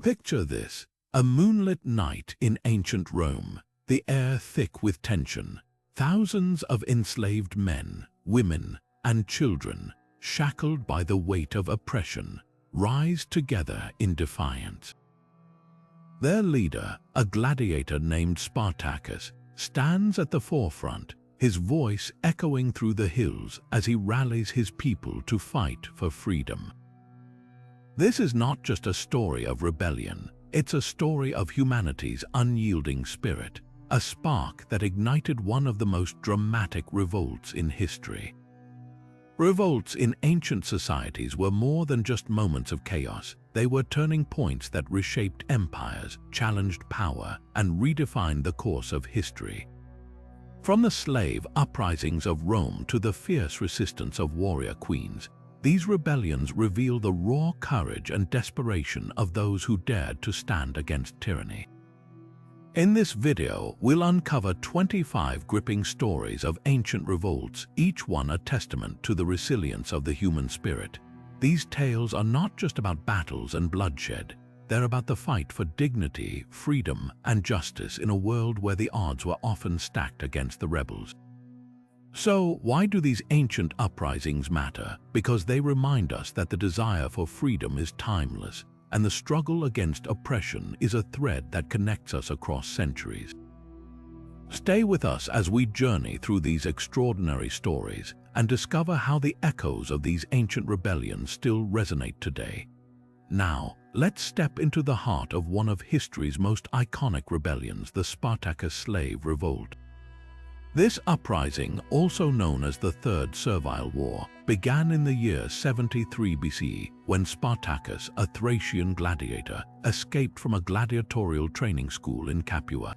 Picture this, a moonlit night in ancient Rome, the air thick with tension. Thousands of enslaved men, women, and children, shackled by the weight of oppression, rise together in defiance. Their leader, a gladiator named Spartacus, stands at the forefront, his voice echoing through the hills as he rallies his people to fight for freedom. This is not just a story of rebellion, it's a story of humanity's unyielding spirit, a spark that ignited one of the most dramatic revolts in history. Revolts in ancient societies were more than just moments of chaos. They were turning points that reshaped empires, challenged power, and redefined the course of history. From the slave uprisings of Rome to the fierce resistance of warrior queens, these rebellions reveal the raw courage and desperation of those who dared to stand against tyranny. In this video, we'll uncover 25 gripping stories of ancient revolts, each one a testament to the resilience of the human spirit. These tales are not just about battles and bloodshed. They're about the fight for dignity, freedom, and justice in a world where the odds were often stacked against the rebels. So, why do these ancient uprisings matter? Because they remind us that the desire for freedom is timeless, and the struggle against oppression is a thread that connects us across centuries. Stay with us as we journey through these extraordinary stories and discover how the echoes of these ancient rebellions still resonate today. Now, let's step into the heart of one of history's most iconic rebellions, the Spartacus Slave Revolt. This uprising, also known as the Third Servile War, began in the year 73 BC when Spartacus, a Thracian gladiator, escaped from a gladiatorial training school in Capua.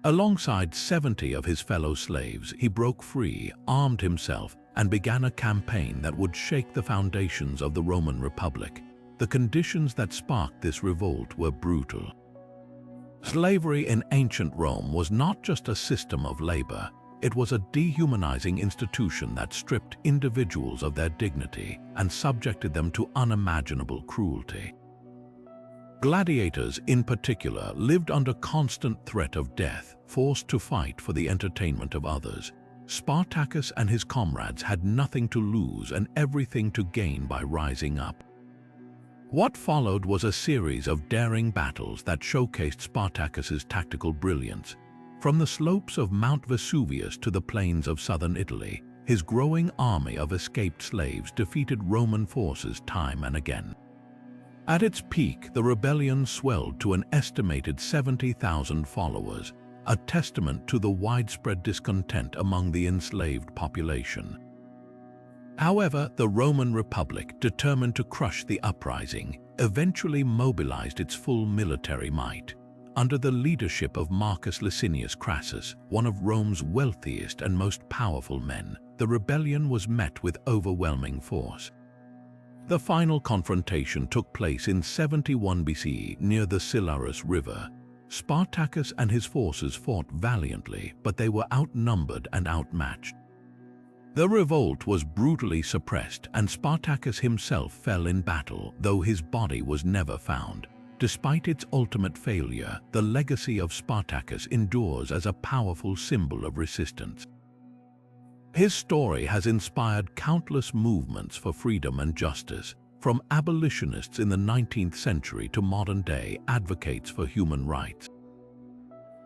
Alongside 70 of his fellow slaves, he broke free, armed himself, and began a campaign that would shake the foundations of the Roman Republic. The conditions that sparked this revolt were brutal. Slavery in ancient Rome was not just a system of labor, it was a dehumanizing institution that stripped individuals of their dignity and subjected them to unimaginable cruelty. Gladiators, in particular, lived under constant threat of death, forced to fight for the entertainment of others. Spartacus and his comrades had nothing to lose and everything to gain by rising up. What followed was a series of daring battles that showcased Spartacus's tactical brilliance. From the slopes of Mount Vesuvius to the plains of southern Italy, his growing army of escaped slaves defeated Roman forces time and again. At its peak, the rebellion swelled to an estimated 70,000 followers, a testament to the widespread discontent among the enslaved population. However, the Roman Republic, determined to crush the uprising, eventually mobilized its full military might. Under the leadership of Marcus Licinius Crassus, one of Rome's wealthiest and most powerful men, the rebellion was met with overwhelming force. The final confrontation took place in 71 BC near the Silarus River. Spartacus and his forces fought valiantly, but they were outnumbered and outmatched. The revolt was brutally suppressed, and Spartacus himself fell in battle, though his body was never found. Despite its ultimate failure, the legacy of Spartacus endures as a powerful symbol of resistance. His story has inspired countless movements for freedom and justice, from abolitionists in the 19th century to modern-day advocates for human rights.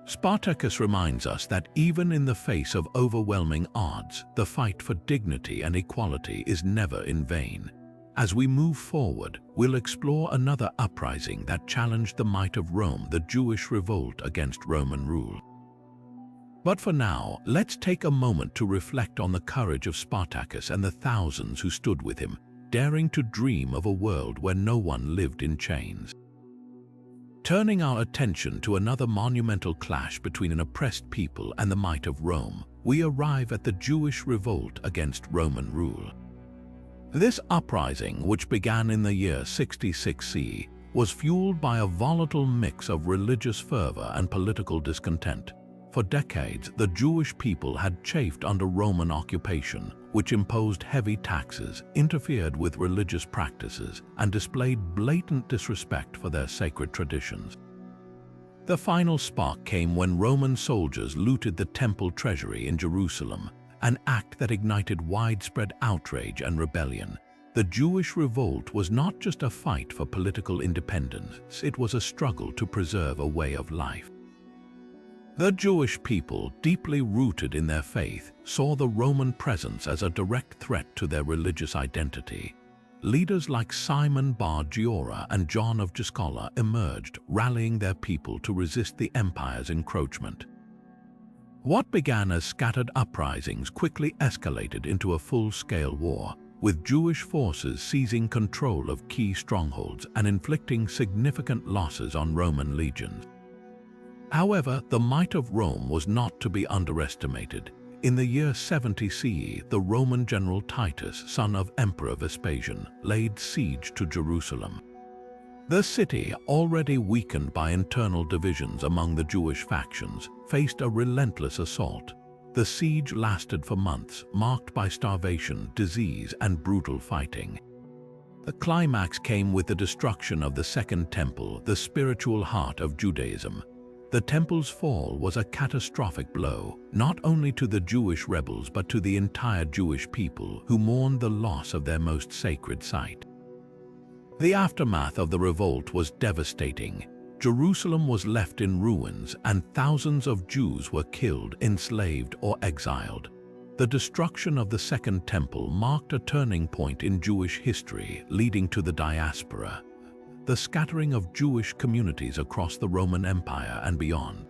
Spartacus reminds us that even in the face of overwhelming odds, the fight for dignity and equality is never in vain. As we move forward, we'll explore another uprising that challenged the might of Rome, the Jewish Revolt against Roman rule. But for now, let's take a moment to reflect on the courage of Spartacus and the thousands who stood with him, daring to dream of a world where no one lived in chains. Turning our attention to another monumental clash between an oppressed people and the might of Rome, we arrive at the Jewish Revolt against Roman rule. This uprising, which began in the year 66 CE, was fueled by a volatile mix of religious fervor and political discontent. For decades, the Jewish people had chafed under Roman occupation, which imposed heavy taxes, interfered with religious practices, and displayed blatant disrespect for their sacred traditions. The final spark came when Roman soldiers looted the temple treasury in Jerusalem, an act that ignited widespread outrage and rebellion. The Jewish revolt was not just a fight for political independence, it was a struggle to preserve a way of life. The Jewish people, deeply rooted in their faith, saw the Roman presence as a direct threat to their religious identity. Leaders like Simon bar Giora and John of Giscala emerged, rallying their people to resist the empire's encroachment. What began as scattered uprisings quickly escalated into a full-scale war, with Jewish forces seizing control of key strongholds and inflicting significant losses on Roman legions. However, the might of Rome was not to be underestimated. In the year 70 CE, the Roman general Titus, son of Emperor Vespasian, laid siege to Jerusalem. The city, already weakened by internal divisions among the Jewish factions, faced a relentless assault. The siege lasted for months, marked by starvation, disease, and brutal fighting. The climax came with the destruction of the Second Temple, the spiritual heart of Judaism. The temple's fall was a catastrophic blow, not only to the Jewish rebels but to the entire Jewish people who mourned the loss of their most sacred site. The aftermath of the revolt was devastating. Jerusalem was left in ruins and thousands of Jews were killed, enslaved, or exiled. The destruction of the Second Temple marked a turning point in Jewish history, leading to the diaspora, the scattering of Jewish communities across the Roman Empire and beyond.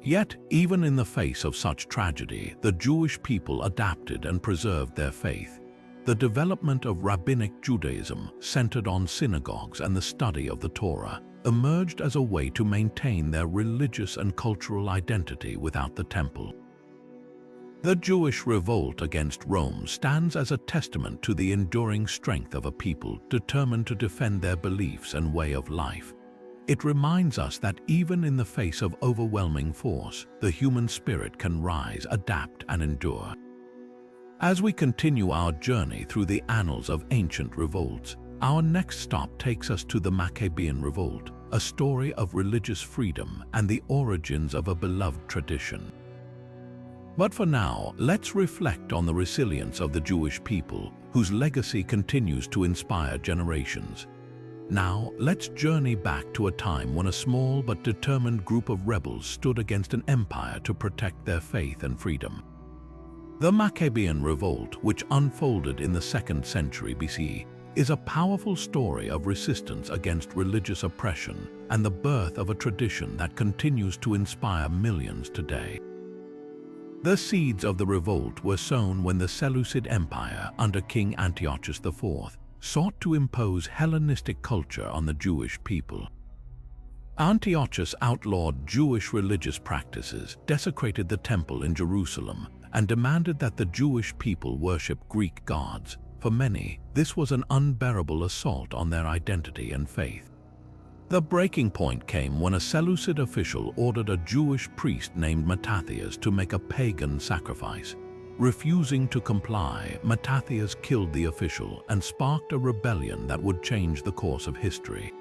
Yet, even in the face of such tragedy, the Jewish people adapted and preserved their faith. The development of rabbinic Judaism, centered on synagogues and the study of the Torah, emerged as a way to maintain their religious and cultural identity without the temple. The Jewish revolt against Rome stands as a testament to the enduring strength of a people determined to defend their beliefs and way of life. It reminds us that even in the face of overwhelming force, the human spirit can rise, adapt, and endure. As we continue our journey through the annals of ancient revolts, our next stop takes us to the Maccabean Revolt, a story of religious freedom and the origins of a beloved tradition. But for now, let's reflect on the resilience of the Jewish people, whose legacy continues to inspire generations. Now, let's journey back to a time when a small but determined group of rebels stood against an empire to protect their faith and freedom. The Maccabean Revolt, which unfolded in the 2nd century BCE, is a powerful story of resistance against religious oppression and the birth of a tradition that continues to inspire millions today. The seeds of the revolt were sown when the Seleucid Empire, under King Antiochus IV, sought to impose Hellenistic culture on the Jewish people. Antiochus outlawed Jewish religious practices, desecrated the temple in Jerusalem, and demanded that the Jewish people worship Greek gods. For many, this was an unbearable assault on their identity and faith. The breaking point came when a Seleucid official ordered a Jewish priest named Mattathias to make a pagan sacrifice. Refusing to comply, Mattathias killed the official and sparked a rebellion that would change the course of history.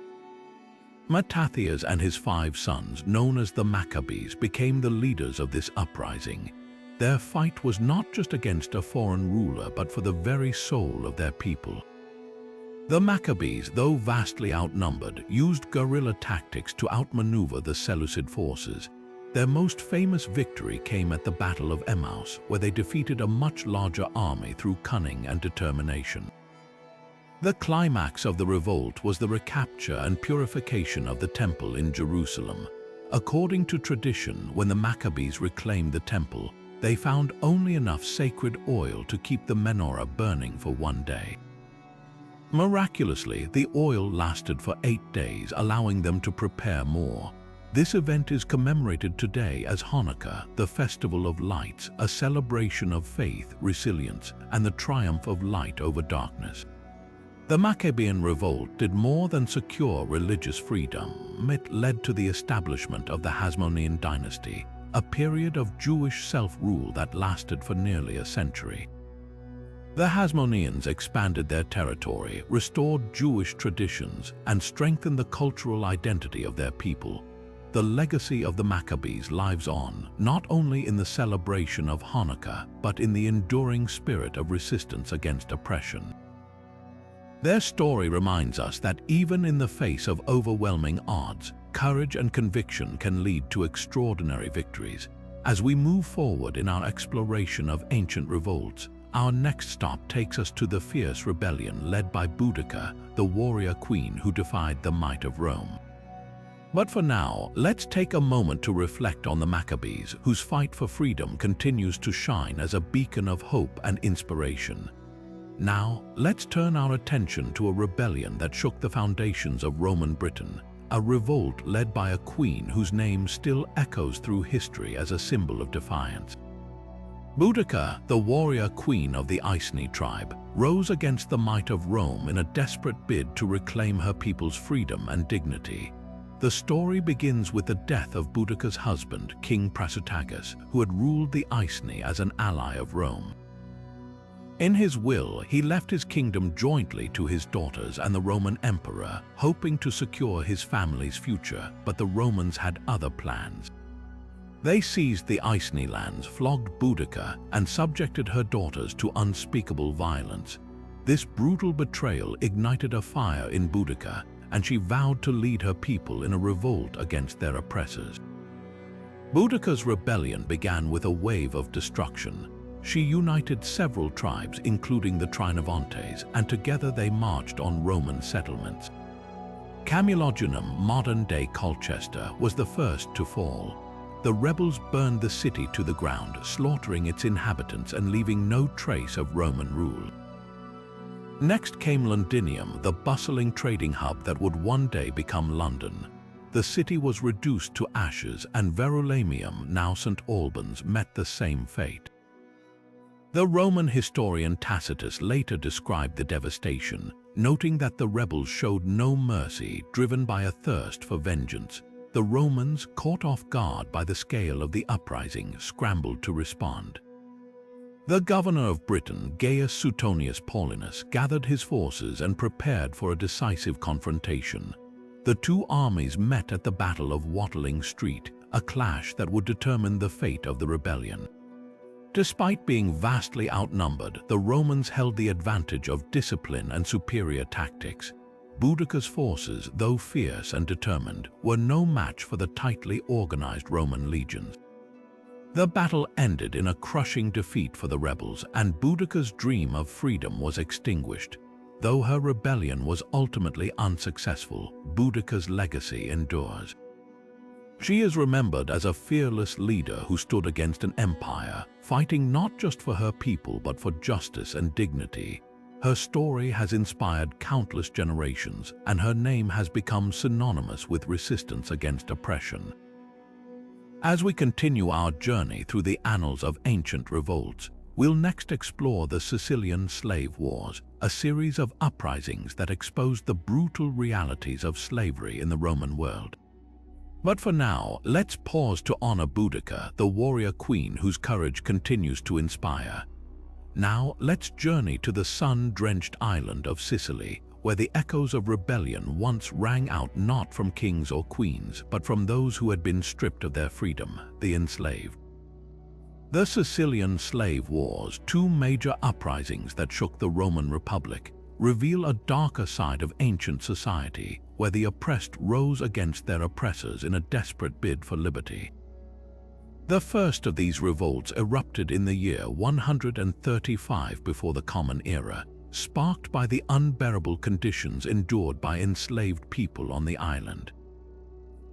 Mattathias and his 5 sons, known as the Maccabees, became the leaders of this uprising. Their fight was not just against a foreign ruler, but for the very soul of their people. The Maccabees, though vastly outnumbered, used guerrilla tactics to outmaneuver the Seleucid forces. Their most famous victory came at the Battle of Emmaus, where they defeated a much larger army through cunning and determination. The climax of the revolt was the recapture and purification of the temple in Jerusalem. According to tradition, when the Maccabees reclaimed the temple, they found only enough sacred oil to keep the menorah burning for 1 day. Miraculously, the oil lasted for 8 days, allowing them to prepare more. This event is commemorated today as Hanukkah, the Festival of Lights, a celebration of faith, resilience, and the triumph of light over darkness. The Maccabean Revolt did more than secure religious freedom. It led to the establishment of the Hasmonean dynasty, a period of Jewish self-rule that lasted for nearly a century. The Hasmoneans expanded their territory, restored Jewish traditions, and strengthened the cultural identity of their people. The legacy of the Maccabees lives on, not only in the celebration of Hanukkah, but in the enduring spirit of resistance against oppression. Their story reminds us that even in the face of overwhelming odds, courage and conviction can lead to extraordinary victories. As we move forward in our exploration of ancient revolts, our next stop takes us to the fierce rebellion led by Boudica, the warrior queen who defied the might of Rome. But for now, let's take a moment to reflect on the Maccabees, whose fight for freedom continues to shine as a beacon of hope and inspiration. Now, let's turn our attention to a rebellion that shook the foundations of Roman Britain, a revolt led by a queen whose name still echoes through history as a symbol of defiance. Boudica, the warrior queen of the Iceni tribe, rose against the might of Rome in a desperate bid to reclaim her people's freedom and dignity. The story begins with the death of Boudica's husband, King Prasutagus, who had ruled the Iceni as an ally of Rome. In his will, he left his kingdom jointly to his daughters and the Roman emperor, hoping to secure his family's future, but the Romans had other plans. They seized the Iceni lands, flogged Boudica, and subjected her daughters to unspeakable violence. This brutal betrayal ignited a fire in Boudica, and she vowed to lead her people in a revolt against their oppressors. Boudica's rebellion began with a wave of destruction. She united several tribes, including the Trinovantes, and together they marched on Roman settlements. Camulogenum, modern-day Colchester, was the first to fall. The rebels burned the city to the ground, slaughtering its inhabitants and leaving no trace of Roman rule. Next came Londinium, the bustling trading hub that would one day become London. The city was reduced to ashes, and Verulamium, now St. Albans, met the same fate. The Roman historian Tacitus later described the devastation, noting that the rebels showed no mercy, driven by a thirst for vengeance. The Romans, caught off guard by the scale of the uprising, scrambled to respond. The governor of Britain, Gaius Suetonius Paulinus, gathered his forces and prepared for a decisive confrontation. The two armies met at the Battle of Watling Street, a clash that would determine the fate of the rebellion. Despite being vastly outnumbered, the Romans held the advantage of discipline and superior tactics. Boudica's forces, though fierce and determined, were no match for the tightly organized Roman legions. The battle ended in a crushing defeat for the rebels, and Boudica's dream of freedom was extinguished. Though her rebellion was ultimately unsuccessful, Boudica's legacy endures. She is remembered as a fearless leader who stood against an empire, fighting not just for her people but for justice and dignity. Her story has inspired countless generations, and her name has become synonymous with resistance against oppression. As we continue our journey through the annals of ancient revolts, we'll next explore the Sicilian Slave Wars, a series of uprisings that exposed the brutal realities of slavery in the Roman world. But for now, let's pause to honor Boudica, the warrior queen whose courage continues to inspire. Now, let's journey to the sun-drenched island of Sicily, where the echoes of rebellion once rang out not from kings or queens, but from those who had been stripped of their freedom, the enslaved. The Sicilian Slave Wars, two major uprisings that shook the Roman Republic, reveal a darker side of ancient society, where the oppressed rose against their oppressors in a desperate bid for liberty. The first of these revolts erupted in the year 135 before the Common Era, sparked by the unbearable conditions endured by enslaved people on the island.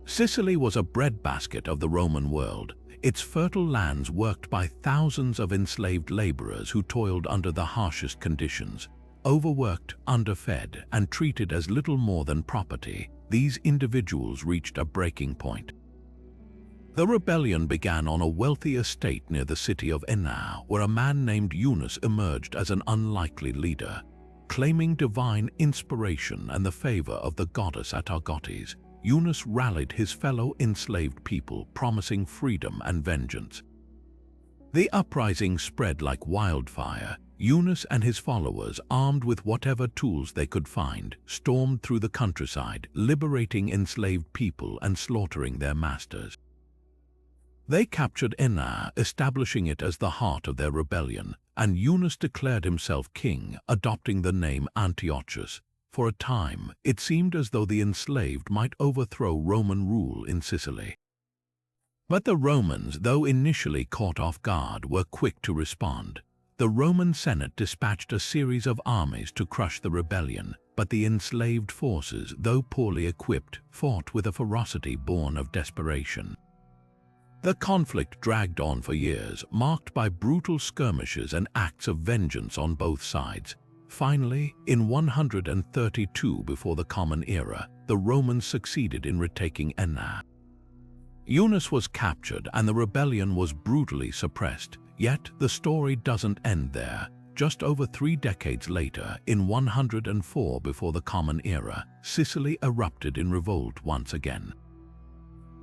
Sicily was a breadbasket of the Roman world, its fertile lands worked by thousands of enslaved laborers who toiled under the harshest conditions. Overworked, underfed, and treated as little more than property, these individuals reached a breaking point. The rebellion began on a wealthy estate near the city of Enna, where a man named Eunice emerged as an unlikely leader. Claiming divine inspiration and the favor of the goddess Atargotes, Yunus rallied his fellow enslaved people, promising freedom and vengeance. The uprising spread like wildfire. Yunus and his followers, armed with whatever tools they could find, stormed through the countryside, liberating enslaved people and slaughtering their masters. They captured Enna, establishing it as the heart of their rebellion, and Yunus declared himself king, adopting the name Antiochus. For a time, it seemed as though the enslaved might overthrow Roman rule in Sicily. But the Romans, though initially caught off guard, were quick to respond. The Roman Senate dispatched a series of armies to crush the rebellion, but the enslaved forces, though poorly equipped, fought with a ferocity born of desperation. The conflict dragged on for years, marked by brutal skirmishes and acts of vengeance on both sides. Finally, in 132 before the Common Era, the Romans succeeded in retaking Enna. Yunus was captured and the rebellion was brutally suppressed. Yet the story doesn't end there. Just over 3 decades later, in 104 before the Common Era, Sicily erupted in revolt once again.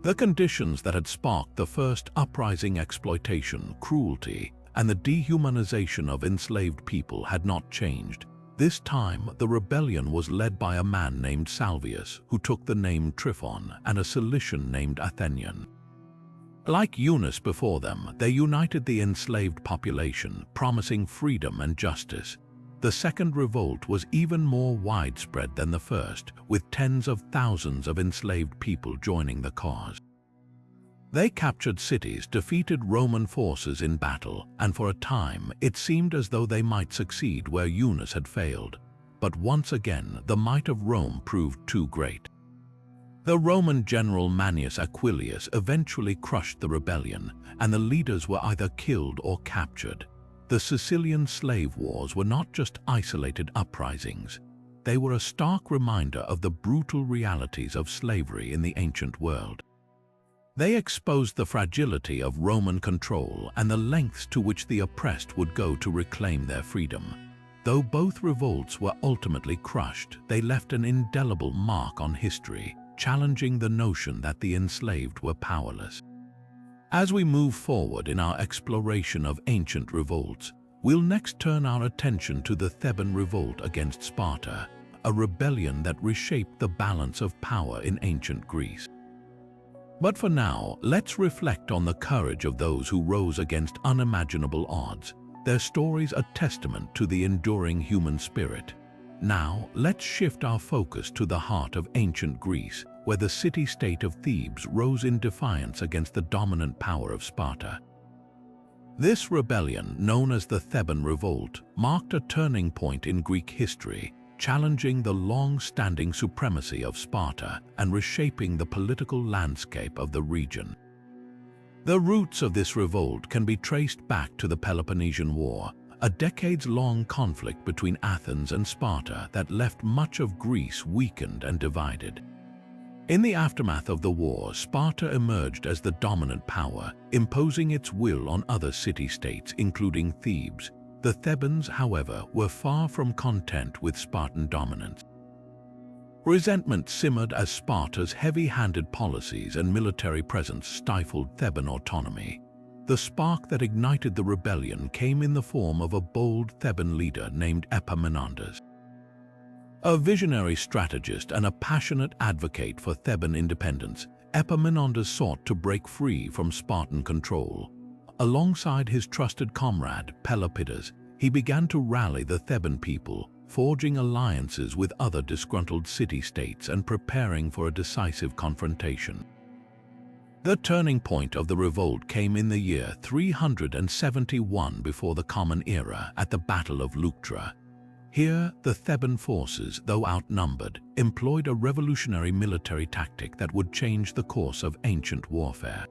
The conditions that had sparked the first uprising, exploitation, cruelty, and the dehumanization of enslaved people had not changed. This time, the rebellion was led by a man named Salvius, who took the name Tryphon, and a Cilician named Athenian. Like Yunus before them, they united the enslaved population, promising freedom and justice. The second revolt was even more widespread than the first, with tens of thousands of enslaved people joining the cause. They captured cities, defeated Roman forces in battle, and for a time it seemed as though they might succeed where Yunus had failed. But once again, the might of Rome proved too great. The Roman general Manius Aquilius eventually crushed the rebellion, and the leaders were either killed or captured. The Sicilian slave wars were not just isolated uprisings. They were a stark reminder of the brutal realities of slavery in the ancient world. They exposed the fragility of Roman control and the lengths to which the oppressed would go to reclaim their freedom. Though both revolts were ultimately crushed, they left an indelible mark on history, challenging the notion that the enslaved were powerless. As we move forward in our exploration of ancient revolts, we'll next turn our attention to the Theban revolt against Sparta, a rebellion that reshaped the balance of power in ancient Greece. But for now, let's reflect on the courage of those who rose against unimaginable odds. Their stories a testament to the enduring human spirit. Now, let's shift our focus to the heart of ancient Greece, where the city-state of Thebes rose in defiance against the dominant power of Sparta. This rebellion, known as the Theban Revolt, marked a turning point in Greek history, challenging the long-standing supremacy of Sparta and reshaping the political landscape of the region. The roots of this revolt can be traced back to the Peloponnesian War, a decades-long conflict between Athens and Sparta that left much of Greece weakened and divided. In the aftermath of the war, Sparta emerged as the dominant power, imposing its will on other city-states, including Thebes. The Thebans, however, were far from content with Spartan dominance. Resentment simmered as Sparta's heavy-handed policies and military presence stifled Theban autonomy. The spark that ignited the rebellion came in the form of a bold Theban leader named Epaminondas. A visionary strategist and a passionate advocate for Theban independence, Epaminondas sought to break free from Spartan control. Alongside his trusted comrade, Pelopidas, he began to rally the Theban people, forging alliances with other disgruntled city-states and preparing for a decisive confrontation. The turning point of the revolt came in the year 371 before the Common Era at the Battle of Leuctra. Here, the Theban forces, though outnumbered, employed a revolutionary military tactic that would change the course of ancient warfare.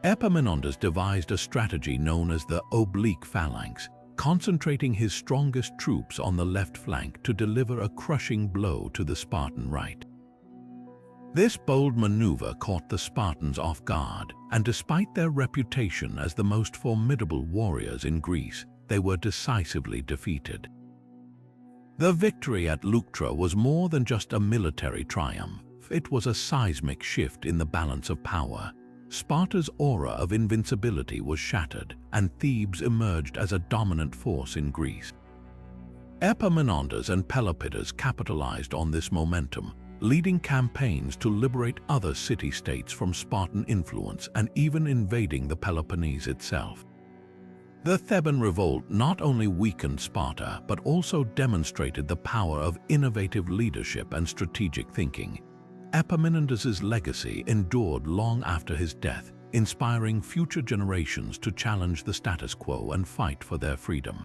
Epaminondas devised a strategy known as the oblique phalanx, concentrating his strongest troops on the left flank to deliver a crushing blow to the Spartan right. This bold maneuver caught the Spartans off guard, and despite their reputation as the most formidable warriors in Greece, they were decisively defeated. The victory at Leuctra was more than just a military triumph. it was a seismic shift in the balance of power. Sparta's aura of invincibility was shattered, and Thebes emerged as a dominant force in Greece. Epaminondas and Pelopidas capitalized on this momentum, leading campaigns to liberate other city-states from Spartan influence and even invading the Peloponnese itself. The Theban revolt not only weakened Sparta but also demonstrated the power of innovative leadership and strategic thinking. Epaminondas's legacy endured long after his death, inspiring future generations to challenge the status quo and fight for their freedom.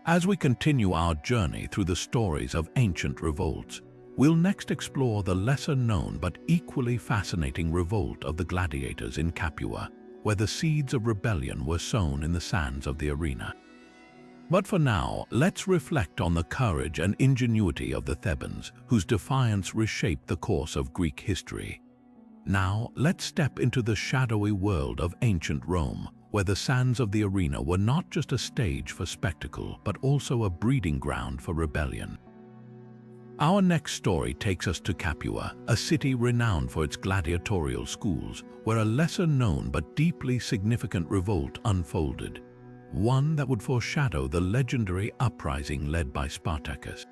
As we continue our journey through the stories of ancient revolts, we'll next explore the lesser-known but equally fascinating revolt of the gladiators in Capua, where the seeds of rebellion were sown in the sands of the arena. But for now, let's reflect on the courage and ingenuity of the Thebans, whose defiance reshaped the course of Greek history. Now, let's step into the shadowy world of ancient Rome, where the sands of the arena were not just a stage for spectacle, but also a breeding ground for rebellion. Our next story takes us to Capua, a city renowned for its gladiatorial schools, where a lesser-known but deeply significant revolt unfolded, one that would foreshadow the legendary uprising led by Spartacus.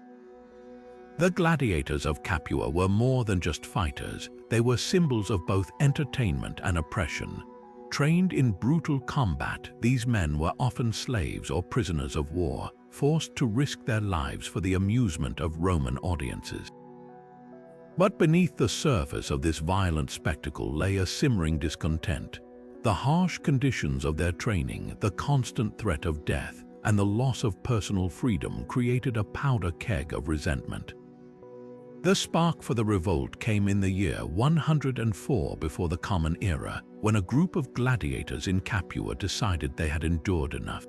The gladiators of Capua were more than just fighters. They were symbols of both entertainment and oppression. Trained in brutal combat, these men were often slaves or prisoners of war, forced to risk their lives for the amusement of Roman audiences. But beneath the surface of this violent spectacle lay a simmering discontent. The harsh conditions of their training, the constant threat of death, and the loss of personal freedom created a powder keg of resentment. The spark for the revolt came in the year 104 before the Common Era, when a group of gladiators in Capua decided they had endured enough.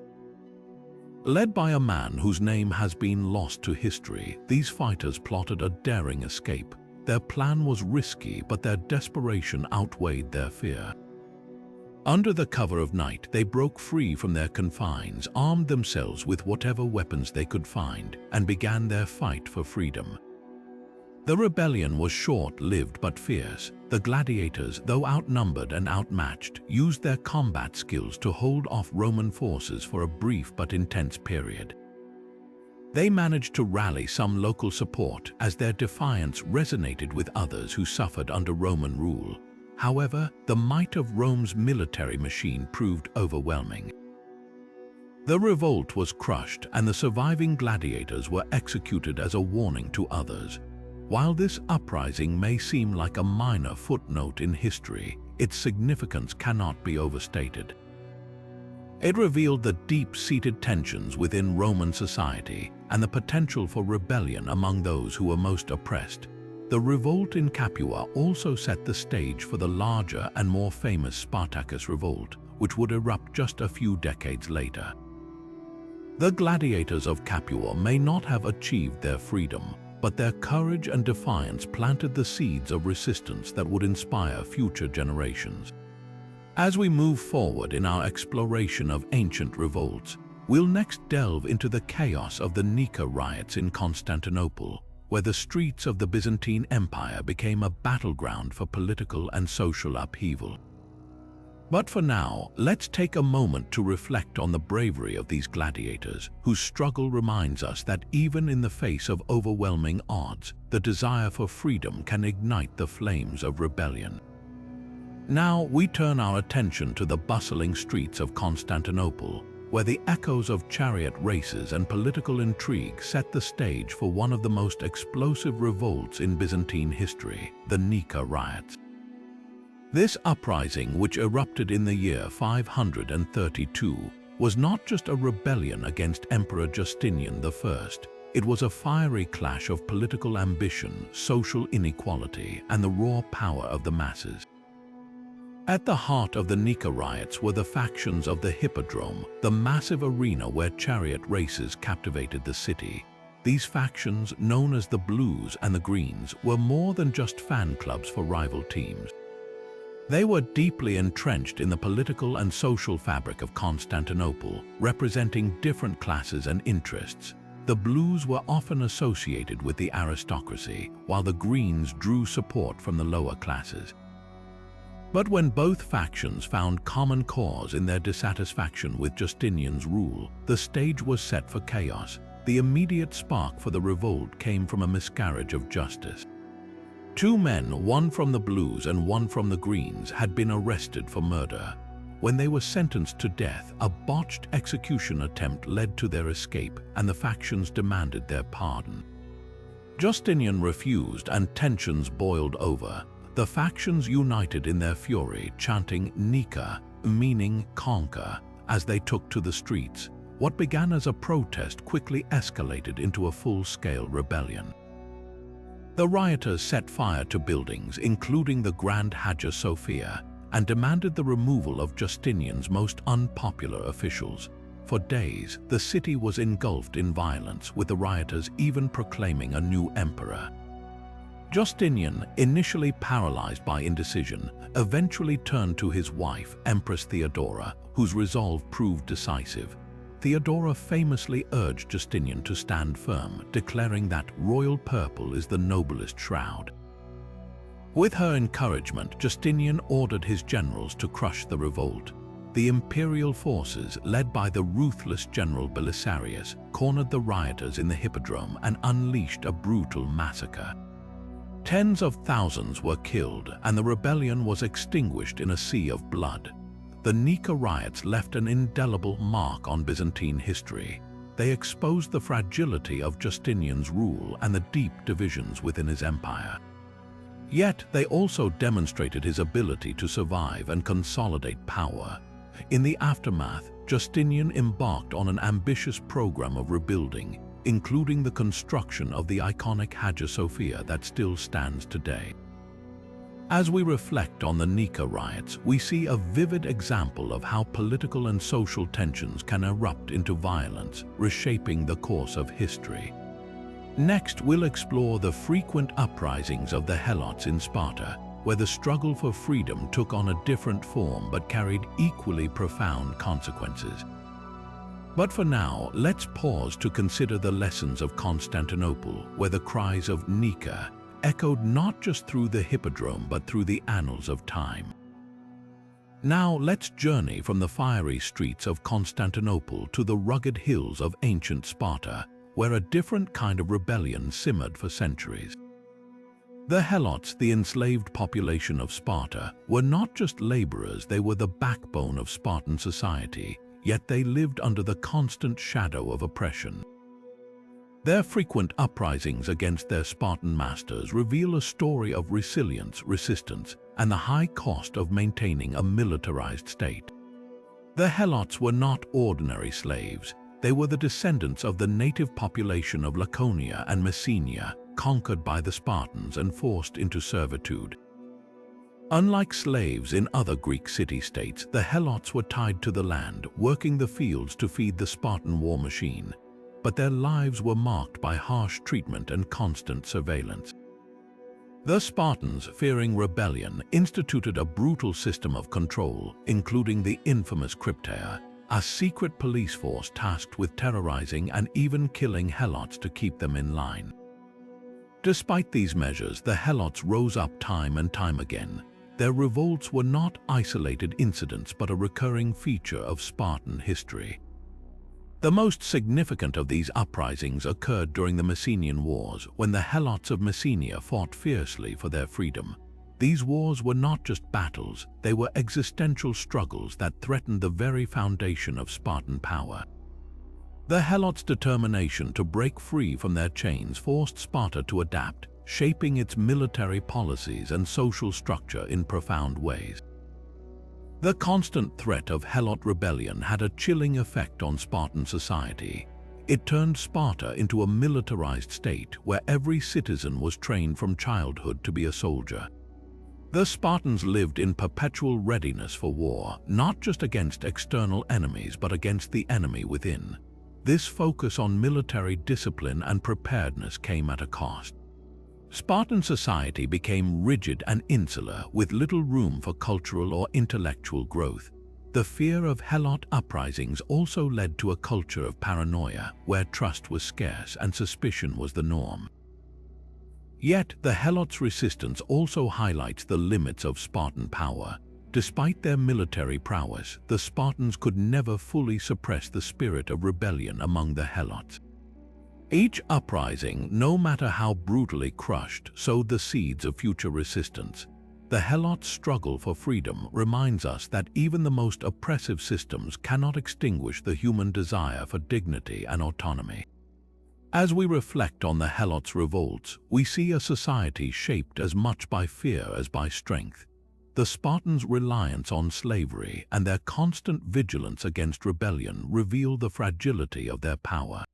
Led by a man whose name has been lost to history, these fighters plotted a daring escape. Their plan was risky, but their desperation outweighed their fear. Under the cover of night, they broke free from their confines, armed themselves with whatever weapons they could find, and began their fight for freedom. The rebellion was short-lived but fierce. The gladiators, though outnumbered and outmatched, used their combat skills to hold off Roman forces for a brief but intense period. They managed to rally some local support as their defiance resonated with others who suffered under Roman rule. However, the might of Rome's military machine proved overwhelming. The revolt was crushed, and the surviving gladiators were executed as a warning to others. While this uprising may seem like a minor footnote in history, its significance cannot be overstated. It revealed the deep-seated tensions within Roman society and the potential for rebellion among those who were most oppressed. The revolt in Capua also set the stage for the larger and more famous Spartacus revolt, which would erupt just a few decades later. The gladiators of Capua may not have achieved their freedom, but their courage and defiance planted the seeds of resistance that would inspire future generations. As we move forward in our exploration of ancient revolts, we'll next delve into the chaos of the Nika riots in Constantinople, where the streets of the Byzantine Empire became a battleground for political and social upheaval. But for now, let's take a moment to reflect on the bravery of these gladiators, whose struggle reminds us that even in the face of overwhelming odds, the desire for freedom can ignite the flames of rebellion. Now we turn our attention to the bustling streets of Constantinople, where the echoes of chariot races and political intrigue set the stage for one of the most explosive revolts in Byzantine history, the Nika riots. This uprising, which erupted in the year 532, was not just a rebellion against Emperor Justinian I. It was a fiery clash of political ambition, social inequality, and the raw power of the masses. At the heart of the Nika riots were the factions of the Hippodrome, the massive arena where chariot races captivated the city. These factions, known as the Blues and the Greens, were more than just fan clubs for rival teams. They were deeply entrenched in the political and social fabric of Constantinople, representing different classes and interests. The blues were often associated with the aristocracy, while the greens drew support from the lower classes. But when both factions found common cause in their dissatisfaction with Justinian's rule, the stage was set for chaos. The immediate spark for the revolt came from a miscarriage of justice. Two men, one from the blues and one from the greens, had been arrested for murder. When they were sentenced to death, a botched execution attempt led to their escape, and the factions demanded their pardon. Justinian refused, and tensions boiled over. The factions united in their fury, chanting Nika, meaning conquer, as they took to the streets. What began as a protest quickly escalated into a full-scale rebellion. The rioters set fire to buildings, including the Grand Hagia Sophia, and demanded the removal of Justinian's most unpopular officials. For days, the city was engulfed in violence, with the rioters even proclaiming a new emperor. Justinian, initially paralyzed by indecision, eventually turned to his wife, Empress Theodora, whose resolve proved decisive. Theodora famously urged Justinian to stand firm, declaring that royal purple is the noblest shroud. With her encouragement, Justinian ordered his generals to crush the revolt. The imperial forces, led by the ruthless general Belisarius, cornered the rioters in the Hippodrome and unleashed a brutal massacre. Tens of thousands were killed, and the rebellion was extinguished in a sea of blood. The Nika riots left an indelible mark on Byzantine history. They exposed the fragility of Justinian's rule and the deep divisions within his empire. Yet they also demonstrated his ability to survive and consolidate power. In the aftermath, Justinian embarked on an ambitious program of rebuilding, including the construction of the iconic Hagia Sophia that still stands today. As we reflect on the Nika riots, we see a vivid example of how political and social tensions can erupt into violence, reshaping the course of history. Next, we'll explore the frequent uprisings of the Helots in Sparta, where the struggle for freedom took on a different form but carried equally profound consequences. But for now, let's pause to consider the lessons of Constantinople, where the cries of Nika echoed not just through the Hippodrome but through the annals of time. Now let's journey from the fiery streets of Constantinople to the rugged hills of ancient Sparta, where a different kind of rebellion simmered for centuries. The Helots, the enslaved population of Sparta, were not just laborers, they were the backbone of Spartan society, yet they lived under the constant shadow of oppression. Their frequent uprisings against their Spartan masters reveal a story of resilience, resistance, and the high cost of maintaining a militarized state. The Helots were not ordinary slaves. They were the descendants of the native population of Laconia and Messenia, conquered by the Spartans and forced into servitude. Unlike slaves in other Greek city-states, the Helots were tied to the land, working the fields to feed the Spartan war machine. But their lives were marked by harsh treatment and constant surveillance. The Spartans, fearing rebellion, instituted a brutal system of control, including the infamous Crypteia, a secret police force tasked with terrorizing and even killing Helots to keep them in line. Despite these measures, the Helots rose up time and time again. Their revolts were not isolated incidents but a recurring feature of Spartan history. The most significant of these uprisings occurred during the Messenian Wars, when the Helots of Messenia fought fiercely for their freedom. These wars were not just battles, they were existential struggles that threatened the very foundation of Spartan power. The Helots' determination to break free from their chains forced Sparta to adapt, shaping its military policies and social structure in profound ways. The constant threat of Helot rebellion had a chilling effect on Spartan society. It turned Sparta into a militarized state where every citizen was trained from childhood to be a soldier. The Spartans lived in perpetual readiness for war, not just against external enemies but against the enemy within. This focus on military discipline and preparedness came at a cost. Spartan society became rigid and insular, with little room for cultural or intellectual growth. The fear of Helot uprisings also led to a culture of paranoia where trust was scarce and suspicion was the norm. Yet, the Helots' resistance also highlights the limits of Spartan power. Despite their military prowess, the Spartans could never fully suppress the spirit of rebellion among the Helots. Each uprising, no matter how brutally crushed, sowed the seeds of future resistance. The Helots' struggle for freedom reminds us that even the most oppressive systems cannot extinguish the human desire for dignity and autonomy. As we reflect on the Helots' revolts, we see a society shaped as much by fear as by strength. The Spartans' reliance on slavery and their constant vigilance against rebellion reveal the fragility of their power.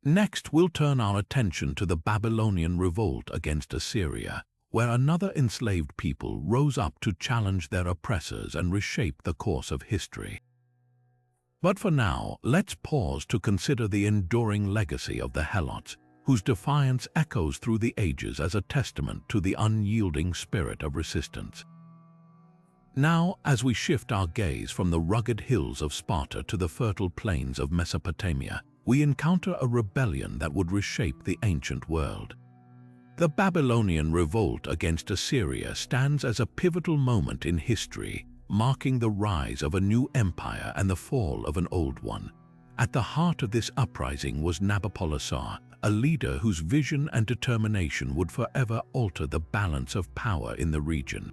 Next, we'll turn our attention to the Babylonian revolt against Assyria, where another enslaved people rose up to challenge their oppressors and reshape the course of history. But for now, let's pause to consider the enduring legacy of the Helots, whose defiance echoes through the ages as a testament to the unyielding spirit of resistance. Now, as we shift our gaze from the rugged hills of Sparta to the fertile plains of Mesopotamia, we encounter a rebellion that would reshape the ancient world. The Babylonian revolt against Assyria stands as a pivotal moment in history, marking the rise of a new empire and the fall of an old one. At the heart of this uprising was Nabopolassar, a leader whose vision and determination would forever alter the balance of power in the region.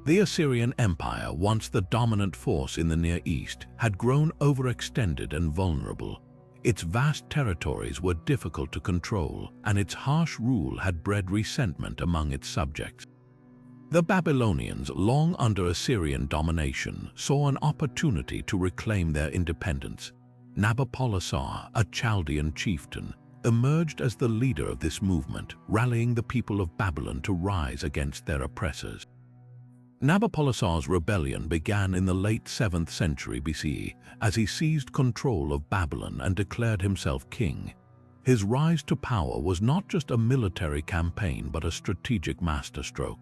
The Assyrian Empire, once the dominant force in the Near East, had grown overextended and vulnerable. Its vast territories were difficult to control, and its harsh rule had bred resentment among its subjects. The Babylonians, long under Assyrian domination, saw an opportunity to reclaim their independence. Nabopolassar, a Chaldean chieftain, emerged as the leader of this movement, rallying the people of Babylon to rise against their oppressors. Nabopolassar's rebellion began in the late 7th century BCE as he seized control of Babylon and declared himself king. His rise to power was not just a military campaign but a strategic masterstroke.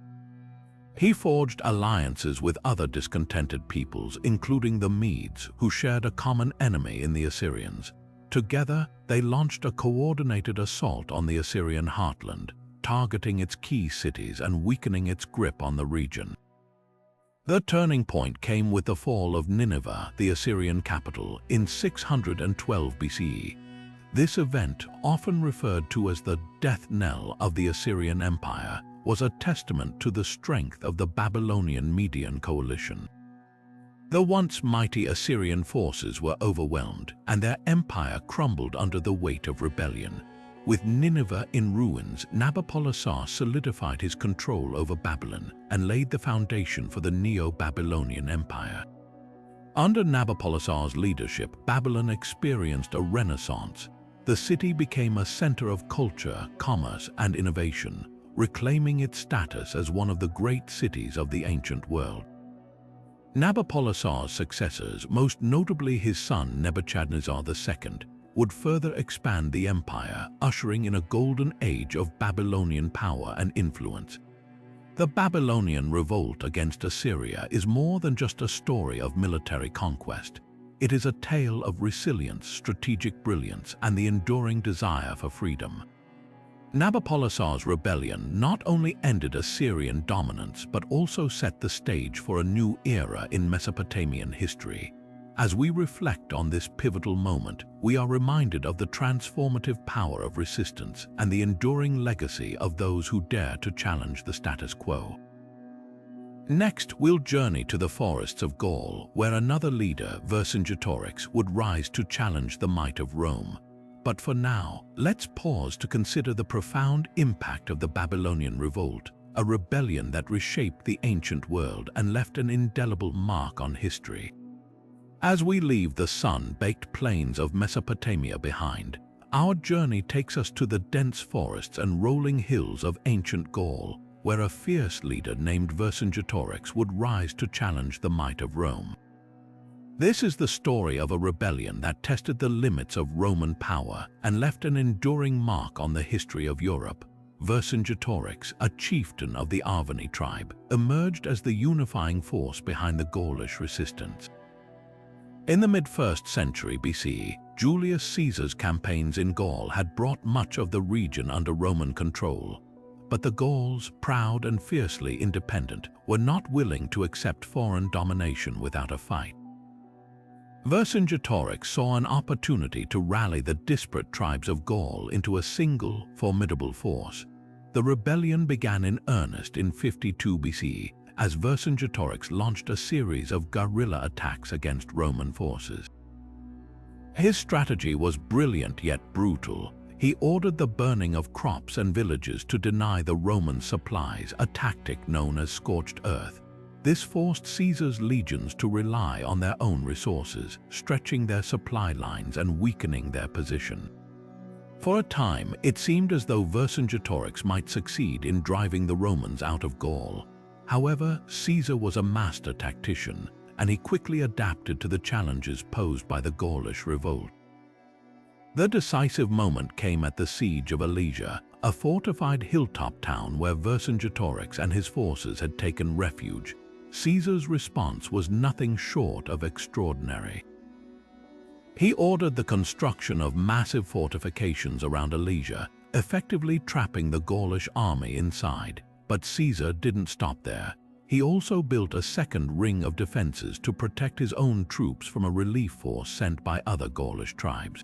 He forged alliances with other discontented peoples, including the Medes, who shared a common enemy in the Assyrians. Together, they launched a coordinated assault on the Assyrian heartland, targeting its key cities and weakening its grip on the region. The turning point came with the fall of Nineveh, the Assyrian capital, in 612 BCE. This event, often referred to as the death knell of the Assyrian Empire, was a testament to the strength of the Babylonian-Median coalition. The once mighty Assyrian forces were overwhelmed, and their empire crumbled under the weight of rebellion. With Nineveh in ruins, Nabopolassar solidified his control over Babylon and laid the foundation for the Neo-Babylonian Empire. Under Nabopolassar's leadership, Babylon experienced a renaissance. The city became a center of culture, commerce, and innovation, reclaiming its status as one of the great cities of the ancient world. Nabopolassar's successors, most notably his son Nebuchadnezzar II, would further expand the empire, ushering in a golden age of Babylonian power and influence. The Babylonian revolt against Assyria is more than just a story of military conquest. It is a tale of resilience, strategic brilliance, and the enduring desire for freedom. Nabopolassar's rebellion not only ended Assyrian dominance but also set the stage for a new era in Mesopotamian history. As we reflect on this pivotal moment, we are reminded of the transformative power of resistance and the enduring legacy of those who dare to challenge the status quo. Next, we'll journey to the forests of Gaul, where another leader, Vercingetorix, would rise to challenge the might of Rome. But for now, let's pause to consider the profound impact of the Babylonian revolt, a rebellion that reshaped the ancient world and left an indelible mark on history. As we leave the sun-baked plains of Mesopotamia behind, our journey takes us to the dense forests and rolling hills of ancient Gaul, where a fierce leader named Vercingetorix would rise to challenge the might of Rome. This is the story of a rebellion that tested the limits of Roman power and left an enduring mark on the history of Europe. Vercingetorix, a chieftain of the Arverni tribe, emerged as the unifying force behind the Gaulish resistance. In the mid-1st century BCE, Julius Caesar's campaigns in Gaul had brought much of the region under Roman control, but the Gauls, proud and fiercely independent, were not willing to accept foreign domination without a fight. Vercingetorix saw an opportunity to rally the disparate tribes of Gaul into a single, formidable force. The rebellion began in earnest in 52 BCE, as Vercingetorix launched a series of guerrilla attacks against Roman forces. His strategy was brilliant yet brutal. He ordered the burning of crops and villages to deny the Roman supplies, a tactic known as scorched earth. This forced Caesar's legions to rely on their own resources, stretching their supply lines and weakening their position. For a time, it seemed as though Vercingetorix might succeed in driving the Romans out of Gaul. However, Caesar was a master tactician, and he quickly adapted to the challenges posed by the Gaulish revolt. The decisive moment came at the siege of Alesia, a fortified hilltop town where Vercingetorix and his forces had taken refuge. Caesar's response was nothing short of extraordinary. He ordered the construction of massive fortifications around Alesia, effectively trapping the Gaulish army inside. But Caesar didn't stop there. He also built a second ring of defenses to protect his own troops from a relief force sent by other Gaulish tribes.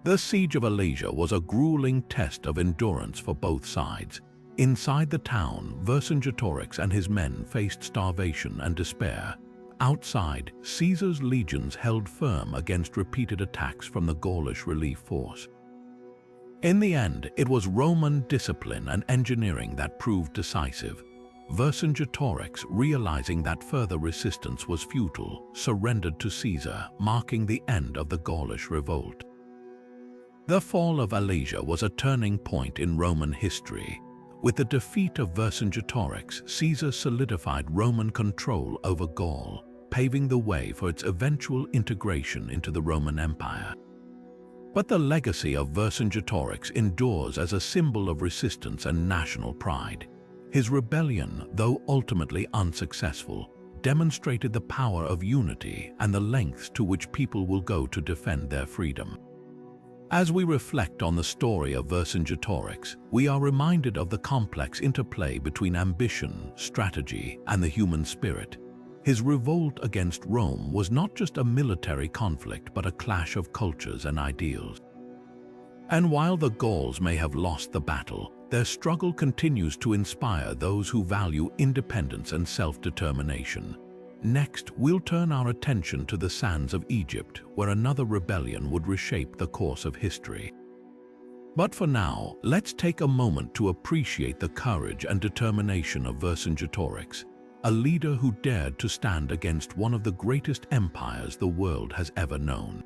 The siege of Alesia was a grueling test of endurance for both sides. Inside the town, Vercingetorix and his men faced starvation and despair. Outside, Caesar's legions held firm against repeated attacks from the Gaulish relief force. In the end, it was Roman discipline and engineering that proved decisive. Vercingetorix, realizing that further resistance was futile, surrendered to Caesar, marking the end of the Gaulish revolt. The fall of Alesia was a turning point in Roman history. With the defeat of Vercingetorix, Caesar solidified Roman control over Gaul, paving the way for its eventual integration into the Roman Empire. But the legacy of Vercingetorix endures as a symbol of resistance and national pride. His rebellion, though ultimately unsuccessful, demonstrated the power of unity and the lengths to which people will go to defend their freedom. As we reflect on the story of Vercingetorix, we are reminded of the complex interplay between ambition, strategy, and the human spirit. His revolt against Rome was not just a military conflict but a clash of cultures and ideals. And while the Gauls may have lost the battle, their struggle continues to inspire those who value independence and self-determination. Next, we'll turn our attention to the sands of Egypt, where another rebellion would reshape the course of history. But for now, let's take a moment to appreciate the courage and determination of Vercingetorix, a leader who dared to stand against one of the greatest empires the world has ever known.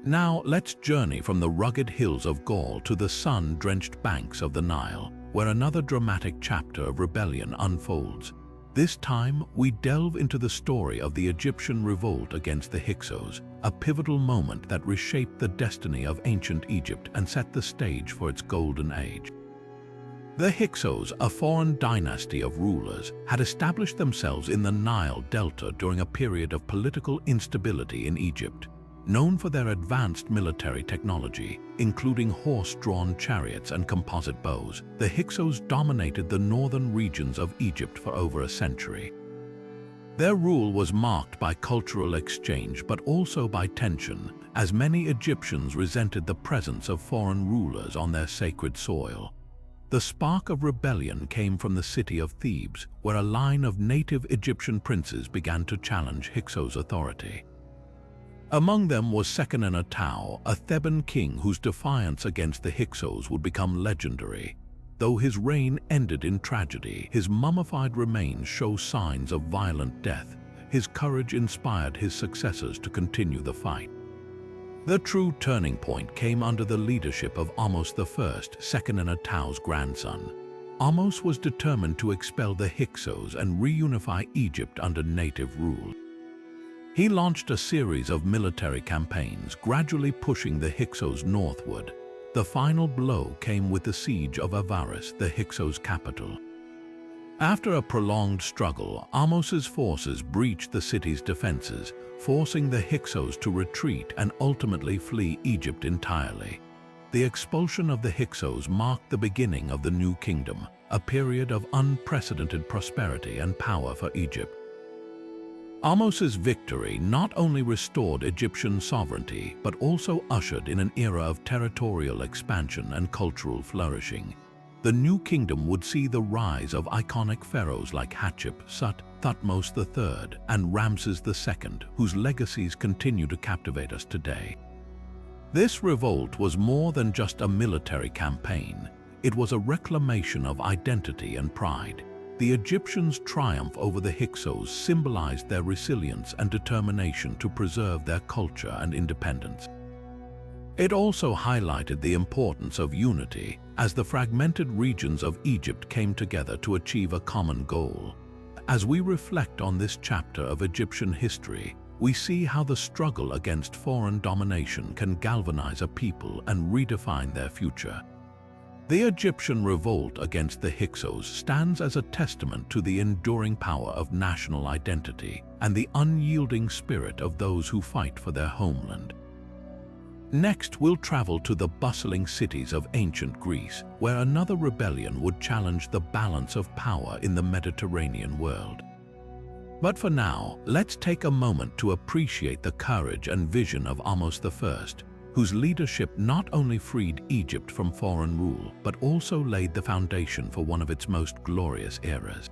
Now, let's journey from the rugged hills of Gaul to the sun-drenched banks of the Nile, where another dramatic chapter of rebellion unfolds. This time, we delve into the story of the Egyptian revolt against the Hyksos, a pivotal moment that reshaped the destiny of ancient Egypt and set the stage for its golden age. The Hyksos, a foreign dynasty of rulers, had established themselves in the Nile Delta during a period of political instability in Egypt. Known for their advanced military technology, including horse-drawn chariots and composite bows, the Hyksos dominated the northern regions of Egypt for over a century. Their rule was marked by cultural exchange but also by tension, as many Egyptians resented the presence of foreign rulers on their sacred soil. The spark of rebellion came from the city of Thebes, where a line of native Egyptian princes began to challenge Hyksos' authority. Among them was Seqenenetau, a Theban king whose defiance against the Hyksos would become legendary. Though his reign ended in tragedy, his mummified remains show signs of violent death. His courage inspired his successors to continue the fight. The true turning point came under the leadership of Ahmose I, Seqenenetau's grandson. Ahmose was determined to expel the Hyksos and reunify Egypt under native rule. He launched a series of military campaigns, gradually pushing the Hyksos northward. The final blow came with the siege of Avaris, the Hyksos capital. After a prolonged struggle, Ahmos's forces breached the city's defenses, forcing the Hyksos to retreat and ultimately flee Egypt entirely. The expulsion of the Hyksos marked the beginning of the New Kingdom, a period of unprecedented prosperity and power for Egypt. Ahmos's victory not only restored Egyptian sovereignty, but also ushered in an era of territorial expansion and cultural flourishing. The New Kingdom would see the rise of iconic pharaohs like Hatshepsut, Thutmose III, and Ramses II, whose legacies continue to captivate us today. This revolt was more than just a military campaign. It was a reclamation of identity and pride. The Egyptians' triumph over the Hyksos symbolized their resilience and determination to preserve their culture and independence. It also highlighted the importance of unity as the fragmented regions of Egypt came together to achieve a common goal. As we reflect on this chapter of Egyptian history, we see how the struggle against foreign domination can galvanize a people and redefine their future. The Egyptian revolt against the Hyksos stands as a testament to the enduring power of national identity and the unyielding spirit of those who fight for their homeland. Next, we'll travel to the bustling cities of ancient Greece, where another rebellion would challenge the balance of power in the Mediterranean world. But for now, let's take a moment to appreciate the courage and vision of Ahmose I, whose leadership not only freed Egypt from foreign rule, but also laid the foundation for one of its most glorious eras.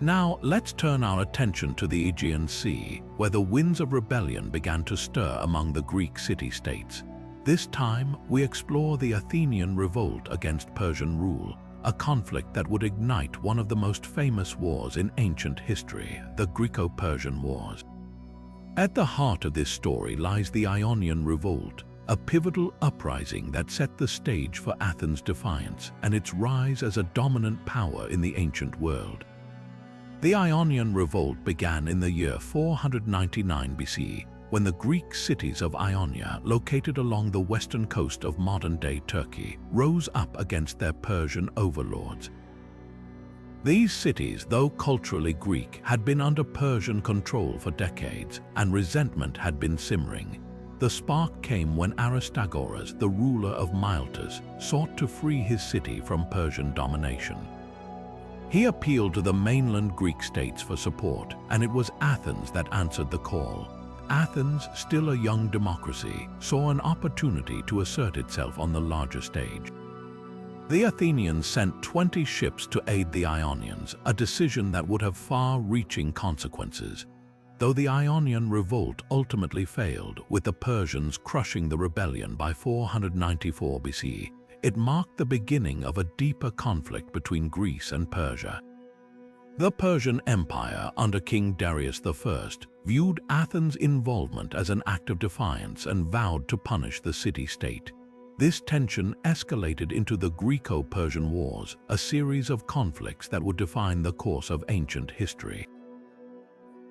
Now, let's turn our attention to the Aegean Sea, where the winds of rebellion began to stir among the Greek city-states. This time, we explore the Athenian revolt against Persian rule, a conflict that would ignite one of the most famous wars in ancient history, the Greco-Persian Wars. At the heart of this story lies the Ionian Revolt, a pivotal uprising that set the stage for Athens' defiance and its rise as a dominant power in the ancient world. The Ionian Revolt began in the year 499 BC, when the Greek cities of Ionia, located along the western coast of modern-day Turkey, rose up against their Persian overlords. These cities, though culturally Greek, had been under Persian control for decades, and resentment had been simmering. The spark came when Aristagoras, the ruler of Miletus, sought to free his city from Persian domination. He appealed to the mainland Greek states for support, and it was Athens that answered the call. Athens, still a young democracy, saw an opportunity to assert itself on the larger stage. The Athenians sent 20 ships to aid the Ionians, a decision that would have far-reaching consequences. Though the Ionian Revolt ultimately failed, with the Persians crushing the rebellion by 494 BC, it marked the beginning of a deeper conflict between Greece and Persia. The Persian Empire, under King Darius I, viewed Athens' involvement as an act of defiance and vowed to punish the city-state. This tension escalated into the Greco-Persian Wars, a series of conflicts that would define the course of ancient history.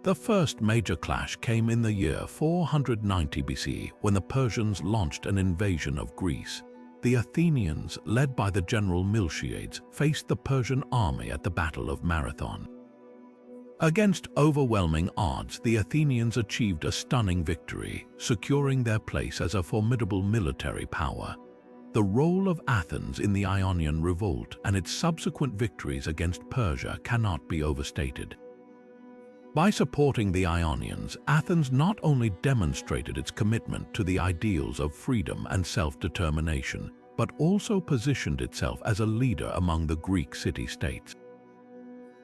The first major clash came in the year 490 BC, when the Persians launched an invasion of Greece. The Athenians, led by the general Miltiades, faced the Persian army at the Battle of Marathon. Against overwhelming odds, the Athenians achieved a stunning victory, securing their place as a formidable military power. The role of Athens in the Ionian Revolt and its subsequent victories against Persia cannot be overstated. By supporting the Ionians, Athens not only demonstrated its commitment to the ideals of freedom and self-determination, but also positioned itself as a leader among the Greek city-states.